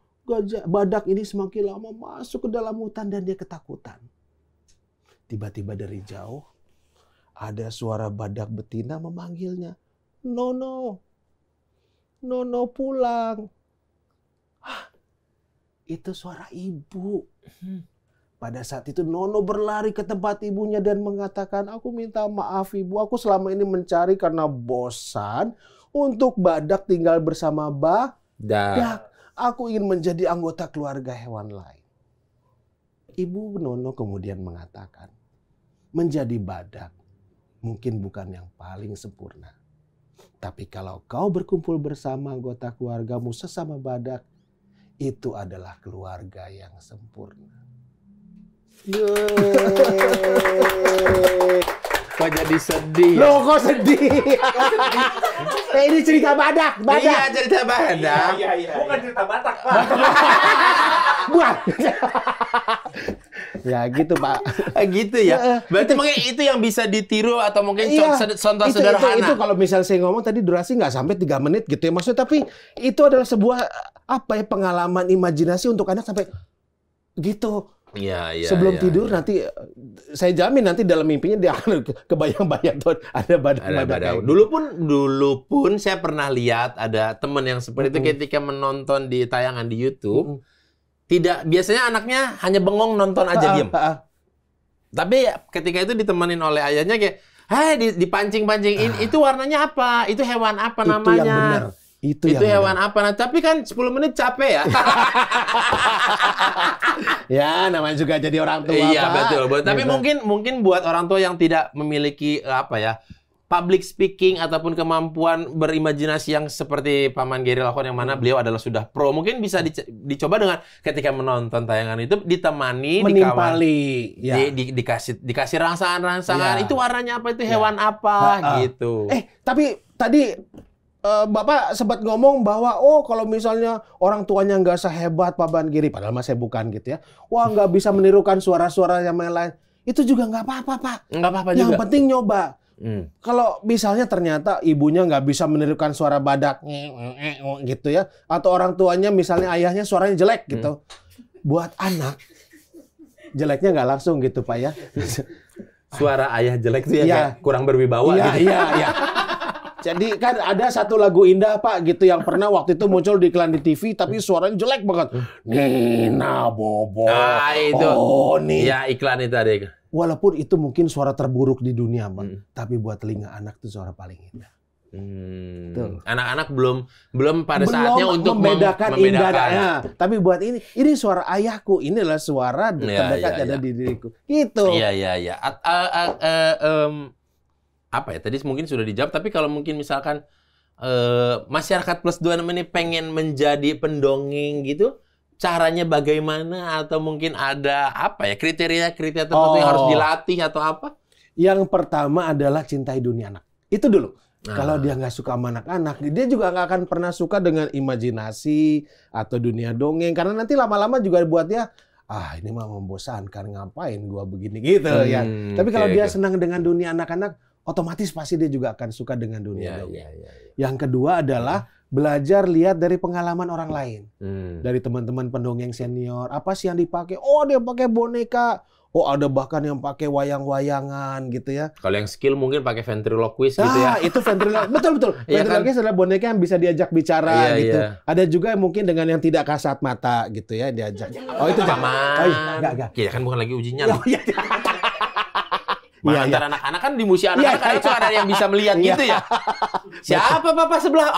Badak ini semakin lama masuk ke dalam hutan dan dia ketakutan. Tiba-tiba dari jauh ada suara badak betina memanggilnya. Nono, Nono pulang. Itu suara ibu. Pada saat itu Nono berlari ke tempat ibunya dan mengatakan, aku minta maaf ibu, aku selama ini mencari karena bosan untuk badak tinggal bersama badak. Aku ingin menjadi anggota keluarga hewan lain. Ibu Nono kemudian mengatakan, menjadi badak mungkin bukan yang paling sempurna. Tapi kalau kau berkumpul bersama anggota keluargamu sesama badak, itu adalah keluarga yang sempurna. Kok jadi sedih? Loh, kok sedih? Ini cerita badak. Iya, cerita badak. Iya. Bukan cerita Batak, Pak. Buat. Ya gitu Pak. Gitu ya. Berarti mungkin itu yang bisa ditiru atau mungkin contoh itu, sederhana. Itu kalau misalnya saya ngomong tadi durasi nggak sampai 3 menit gitu ya maksudnya, tapi itu adalah sebuah pengalaman imajinasi untuk anak sampai gitu. Iya. Sebelum tidur nanti saya jamin nanti dalam mimpinya dia akan kebayang-bayang tuh ada badak. Dulu pun saya pernah lihat ada teman yang seperti itu ketika menonton di tayangan di YouTube. Tidak, biasanya anaknya hanya bengong nonton aja diam. Tapi ketika itu ditemenin oleh ayahnya kayak, dipancing-pancing, itu warnanya apa? Itu hewan apa namanya? Itu yang benar. Itu hewan apa? Nah, tapi kan 10 menit capek ya. Ya, namanya juga jadi orang tua. Iya, Pak. betul. Tapi mungkin buat orang tua yang tidak memiliki public speaking ataupun kemampuan berimajinasi yang seperti Paman Gary lakukan yang mana beliau adalah sudah pro, mungkin bisa dicoba dengan ketika menonton tayangan itu ditemani, menimpali, dikasih rangsangan-rangsangan, itu warnanya apa, itu hewan apa gitu. Tapi tadi Bapak sempat ngomong bahwa kalau misalnya orang tuanya nggak sehebat Paman Gary, padahal mas saya bukan gitu ya, nggak bisa menirukan suara-suara yang lain, itu juga nggak apa-apa Pak. Nggak apa-apa juga. Yang penting nyoba. Kalau misalnya ternyata ibunya nggak bisa menirukan suara badak gitu ya, atau orang tuanya misalnya ayahnya suaranya jelek gitu, buat anak jeleknya nggak langsung gitu Pak ya. Suara ayah jelek tuh kayak kurang berwibawa gitu. Iya. Jadi kan ada satu lagu indah Pak gitu yang pernah waktu itu muncul di iklan di TV tapi suaranya jelek banget. Nina Bobo. Itu. Nih. Ya iklan itu ada. Walaupun itu mungkin suara terburuk di dunia, Bang. Tapi buat telinga anak itu suara paling indah. Anak-anak belum pada saatnya untuk membedakan indahnya. Tapi buat ini suara ayahku, inilah suara terdekat ada di diriku. Gitu. Iya. Apa ya? Tadi mungkin sudah dijawab, tapi kalau mungkin misalkan masyarakat plus 26 ini pengen menjadi pendongeng gitu, caranya bagaimana atau mungkin ada kriteria tertentu yang harus dilatih atau apa? Yang pertama adalah cintai dunia anak. Itu dulu. Kalau dia nggak suka sama anak-anak, dia juga nggak akan pernah suka dengan imajinasi atau dunia dongeng. Karena nanti lama-lama juga buat dia, ini mah membosankan, ngapain gua begini gitu ya. Tapi kalau dia senang dengan dunia anak-anak, otomatis pasti dia juga akan suka dengan dunia dongeng. Yang kedua adalah belajar lihat dari pengalaman orang lain. Dari teman-teman pendongeng senior, apa sih yang dipakai? Dia pakai boneka. Ada bahkan yang pakai wayang-wayangan gitu ya. Kalau yang skill mungkin pakai ventriloquist gitu ya. Itu ventriloquist. Betul. Ventriloquist adalah boneka yang bisa diajak bicara gitu. Ada juga yang mungkin dengan yang tidak kasat mata gitu ya, diajak. Itu Paman. Enggak. Iya kan bukan lagi uji nyali. Mana antara anak-anak kan di musim anak-anak kan suka ada yang bisa melihat gitu ya. Siapa papa sebelah?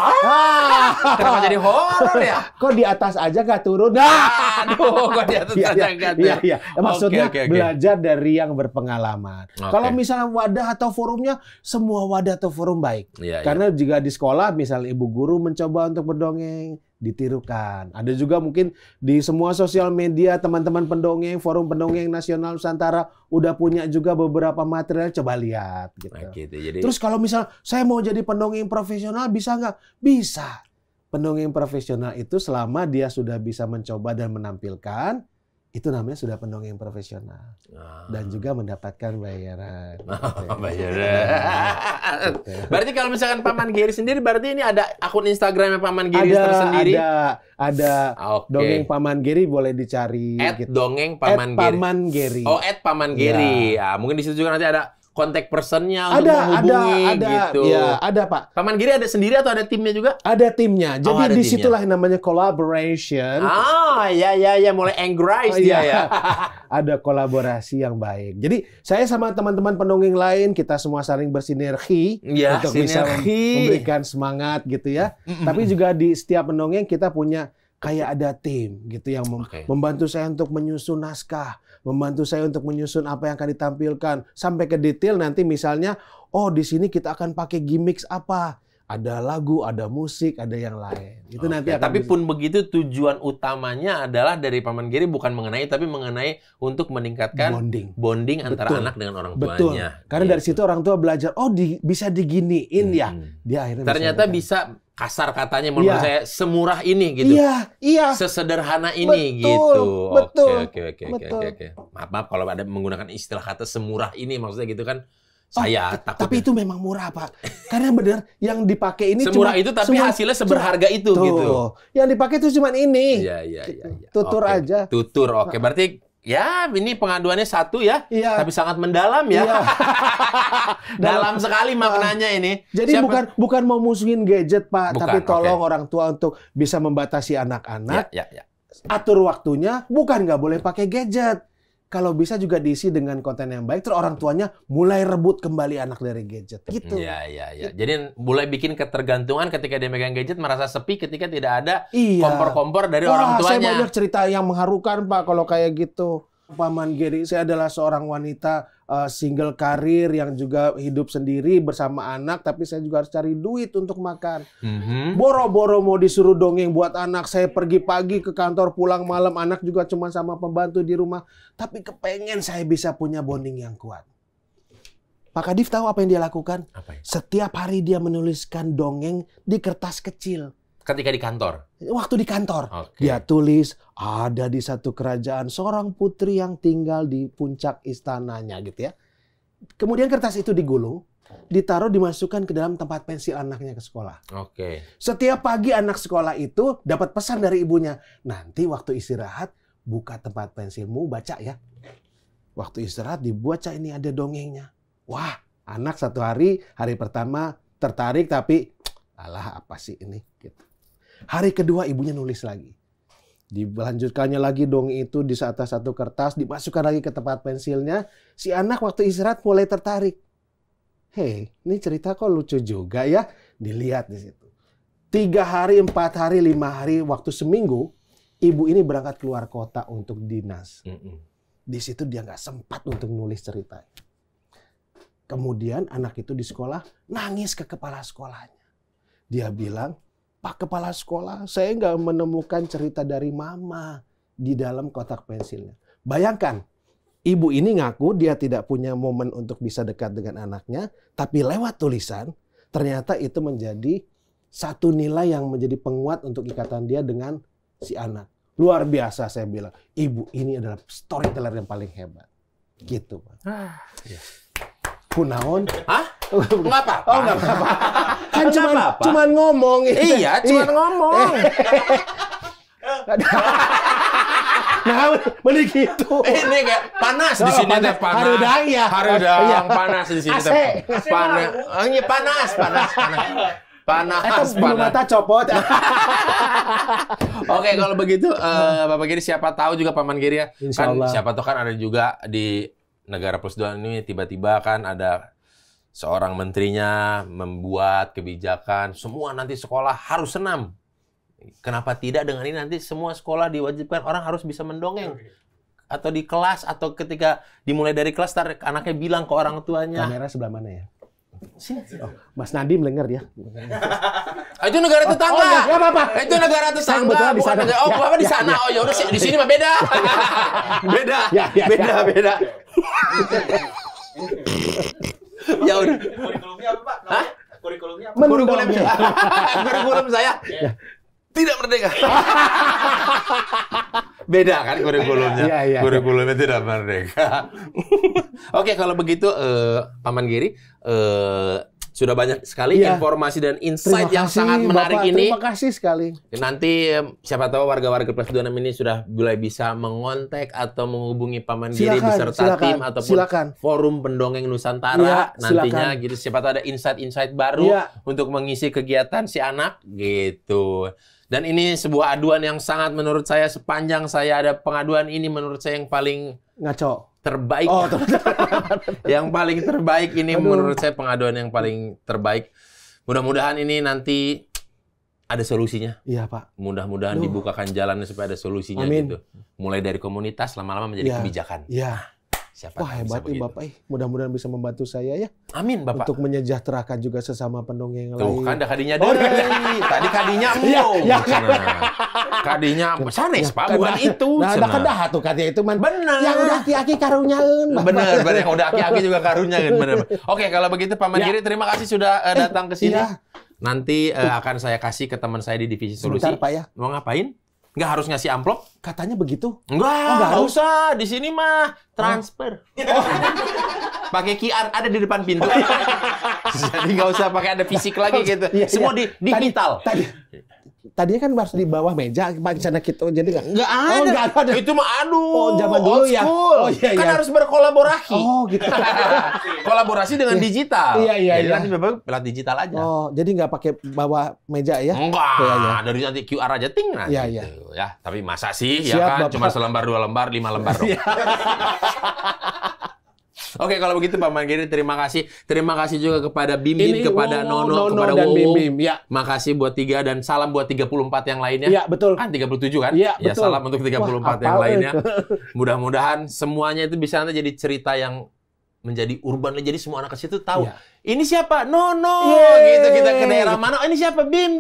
Kenapa jadi horor ya? Kok di atas aja nggak turun? Aduh, kok di atas aja nggak tuh? Iya. Maksudnya Oke. belajar dari yang berpengalaman. Oke. Kalau misalnya wadah atau forumnya, semua wadah atau forum baik. Iya. Karena jika di sekolah, misalnya ibu guru mencoba untuk berdongeng, ditirukan. Ada juga mungkin di semua sosial media, teman-teman pendongeng, forum pendongeng nasional Nusantara udah punya juga beberapa material, coba lihat. Gitu. Nah, gitu. Jadi Terus kalau misal saya mau jadi pendongeng profesional, bisa nggak? Bisa. Pendongeng profesional itu selama dia sudah bisa mencoba dan menampilkan, itu namanya sudah pendongeng profesional. Dan juga mendapatkan bayaran. bayaran. Berarti kalau misalkan Paman Geri sendiri, berarti ini ada akun Instagramnya Paman Geri tersendiri? Ada. Oke. Dongeng Paman Geri boleh dicari. @dongeng Paman Geri. Paman Geri. Oh, @Paman Geri. Ya, mungkin di situ juga nanti ada kontak personnya untuk menghubungi gitu. Ya, ada Pak. Paman Geri ada sendiri atau ada timnya juga? Ada timnya. Jadi ada disitulah namanya collaboration. Ya, mulai engrais dia ya. Ada kolaborasi yang baik. Jadi saya sama teman-teman pendongeng lain, kita semua saling bersinergi Ya, untuk bisa memberikan semangat gitu ya. Tapi juga di setiap pendongeng kita punya kayak ada tim gitu yang membantu saya untuk menyusun naskah, membantu saya untuk menyusun apa yang akan ditampilkan sampai ke detail nanti misalnya di sini kita akan pakai gimmicks apa. Ada lagu, ada musik, ada yang lain. Itu nanti akan tapi pun begitu tujuan utamanya adalah dari Paman Geri bukan mengenai tapi mengenai untuk meningkatkan bonding antara anak dengan orang tuanya. Karena dari situ orang tua belajar bisa diginiin ya. Dia akhirnya ternyata bisa kasar katanya menurut saya semurah ini gitu. Iya. Sesederhana ini gitu. Oke. Maaf kalau ada menggunakan istilah kata semurah ini maksudnya gitu kan. Saya takut. Tapi itu memang murah, Pak. Karena benar yang dipakai ini semurah itu tapi hasilnya seberharga itu gitu. Yang dipakai itu cuma ini. Iya. Tutur aja. Tutur. Oke, berarti ya ini pengaduannya satu ya. Tapi sangat mendalam ya. Dalam sekali maknanya ini. Jadi bukan mau musuhin gadget, Pak, tapi tolong orang tua untuk bisa membatasi anak-anak. Ya. Atur waktunya, bukan nggak boleh pakai gadget. Kalau bisa juga diisi dengan konten yang baik, terus orang tuanya mulai rebut kembali anak dari gadget. Gitu. Iya. Jadi mulai bikin ketergantungan ketika dia megang gadget, merasa sepi ketika tidak ada kompor-kompor dari orang tuanya. Saya banyak cerita yang mengharukan, Pak, kalau kayak gitu. Paman Geri, saya adalah seorang wanita single karir yang juga hidup sendiri bersama anak, tapi saya juga harus cari duit untuk makan. Boro-boro mau disuruh dongeng buat anak, saya pergi pagi ke kantor, pulang malam, anak juga cuma sama pembantu di rumah. Tapi kepengen saya bisa punya bonding yang kuat. Pak Kadif tahu apa yang dia lakukan? Setiap hari dia menuliskan dongeng di kertas kecil. Ketika di kantor? Waktu di kantor. Dia tulis, ada di satu kerajaan seorang putri yang tinggal di puncak istananya gitu ya. Kemudian kertas itu digulung, ditaruh, dimasukkan ke dalam tempat pensil anaknya ke sekolah. Setiap pagi anak sekolah itu dapat pesan dari ibunya. Nanti waktu istirahat, buka tempat pensilmu, baca ya. Waktu istirahat dibaca, ini ada dongengnya. Wah, anak satu hari pertama tertarik tapi alah apa sih ini gitu. Hari kedua ibunya nulis lagi. Dilanjutkannya lagi dongeng itu di atas satu kertas, dimasukkan lagi ke tempat pensilnya. Si anak waktu istirahat mulai tertarik. Hei, ini cerita kok lucu juga ya. Dilihat di situ. 3 hari, 4 hari, 5 hari, waktu seminggu, ibu ini berangkat keluar kota untuk dinas. Di situ dia nggak sempat untuk nulis cerita. Kemudian anak itu di sekolah nangis ke kepala sekolahnya. Dia bilang, Pak Kepala Sekolah, saya nggak menemukan cerita dari Mama di dalam kotak pensilnya. Bayangkan, ibu ini ngaku dia tidak punya momen untuk bisa dekat dengan anaknya, tapi lewat tulisan, ternyata itu menjadi satu nilai yang menjadi penguat untuk ikatan dia dengan si anak. Luar biasa saya bilang, ibu ini adalah storyteller yang paling hebat. Gitu, Pak. Kunaon? Hah? Nggak apa-apa. Nggak apa-apa. Kan cuman ngomong. Iya, cuman ngomong. Nah, bener gitu. Ini kayak panas di sini teh panas. Harudang ya. Harudang panas di sini teh. Panas. Iya panas. Bulu mata copot. Oke, kalau begitu Bapak Geri siapa tahu juga Paman Geri ya. Insya Allah. Siapa tahu kan ada juga di negara plus 2 ini tiba-tiba kan ada seorang menterinya membuat kebijakan, semua nanti sekolah harus senam. Kenapa tidak dengan ini nanti semua sekolah diwajibkan orang harus bisa mendongeng. Atau di kelas, atau ketika dimulai dari kelas, anaknya bilang ke orang tuanya. Kamera sebelah mana ya? Sini. Oh, Mas Nadim dengar ya. Itu negara tetangga. Nggak apa-apa. Itu negara tetangga. kebetulan di Bukan sana. negara. Oh, Bapak di sana. Oh, ya udah di sini mah beda. Beda. Beda. Ya udah. Kurikulumnya apa, Pak? Hah? Kurikulumnya apa? Kurikulum saya tidak merdeka. Beda kan kurikulumnya. Iya. Kurikulumnya tidak merdeka. Oke, kalau begitu Paman Giri sudah banyak sekali Iya. informasi dan insight Terima yang kasih, sangat menarik Bapak. ini. Terima kasih sekali. Nanti siapa tahu warga-warga plus 26 ini sudah mulai bisa mengontak atau menghubungi Paman Giri beserta tim ataupun forum pendongeng Nusantara nantinya gitu. Siapa tahu ada insight-insight baru untuk mengisi kegiatan si anak gitu. Dan ini sebuah aduan yang sangat menurut saya sepanjang saya ada pengaduan ini menurut saya yang paling ngaco. Terbaik. Oh, yang paling terbaik ini menurut saya pengaduan yang paling terbaik. Mudah-mudahan ini nanti ada solusinya. Iya, Pak. Mudah-mudahan dibukakan jalannya supaya ada solusinya. Amin. Gitu. Mulai dari komunitas lama-lama menjadi kebijakan. Iya. Siapa wah, hebat nih Bapak. Mudah-mudahan bisa membantu saya ya. Amin, Bapak. Untuk menyejahterakan juga sesama pendongeng Tuh, lain. kan ada kadinya dari. Tadi kadinya kadinya sanes, Pak, bukan itu. Nah, ada kan dah tuh katanya itu man. Bener. Yang udah aki-aki karunyaeun. Bener, yang udah aki-aki juga karunya kan, bener. Oke, kalau begitu Paman Giri terima kasih sudah datang ke sini. Nanti akan saya kasih ke teman saya di divisi solusi. Sebentar, Pak ya. Mau ngapain? Nggak harus ngasih amplop? Katanya begitu. Nggak usah. Di sini mah transfer. Pakai QR ada di depan pintu. Jadi nggak usah pakai ada fisik lagi gitu. Semua di digital. Tadinya kan harus di bawah meja, Pak, sana gitu. Jadi nggak ada. Oh, nggak ada. Itu mah zaman dulu ya. Oh iya. Kan harus berkolaborasi. Oh gitu. Kolaborasi dengan digital. Iya. Jadi nanti Bapak pelat digital aja. Oh, jadi nggak pakai bawah meja ya? Enggak. Ya. Dari nanti QR aja ting nah. Iya. Gitu. Ya, tapi masa sih Siap, ya kan Bapak. cuma selembar, 2 lembar, 5 lembar dong. Oke, kalau begitu Pak Giri terima kasih. Terima kasih juga kepada Bim, kepada Nono, kepada dan Wowo. Bim. Ya. Makasih buat 3 dan salam buat 34 yang lainnya. Iya, betul. Kan 37 kan? Iya, Ya, betul. salam untuk 34 yang lainnya. Mudah-mudahan semuanya itu bisa nanti jadi cerita yang menjadi urban. Jadi semua anak kecil itu tahu. Iya. Ini siapa? Nono. Yeay. Gitu kita ke daerah mana? Oh, ini siapa? Bim.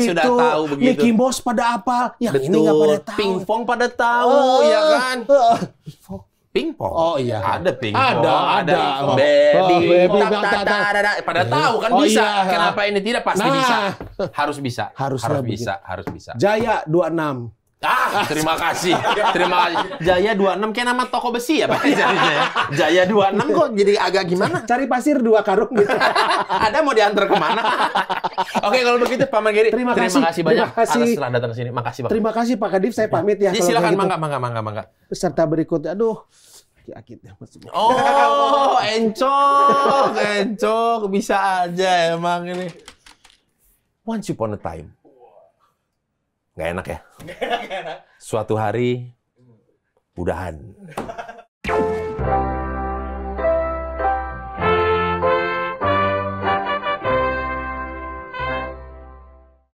Sudah tahu begitu. Mickey Mouse pada apa? Yang Betul. ini nggak pada tahu. Pingpong pada tahu, ya kan? Pingpong. Oh iya. Ada pingpong. Ada. Baby. Baby. Pada tahu kan Oh, bisa. iya. Kenapa ini tidak? Pasti Nah. bisa. Harus bisa. Harusnya Harus bisa. Jaya 26. Terima kasih. Terima kasih. Jaya 26 kayak nama toko besi ya, Pak? Jaya 26 kok jadi agak gimana? Cari pasir 2 karung gitu. Ada mau diantar kemana? Oke, kalau begitu Pak Giri, Terima kasih kasih. banyak Terima kasih. atas telah datang ke sini. Makasih, Pak. Terima kasih Pak Kadif, saya pamit ya. kalau Silakan, kayak gitu. mangga. Peserta berikutnya, aduh. Aki-aki. Oh, encok bisa aja emang ini. Once upon a time. Nggak enak ya? Suatu hari, udahan.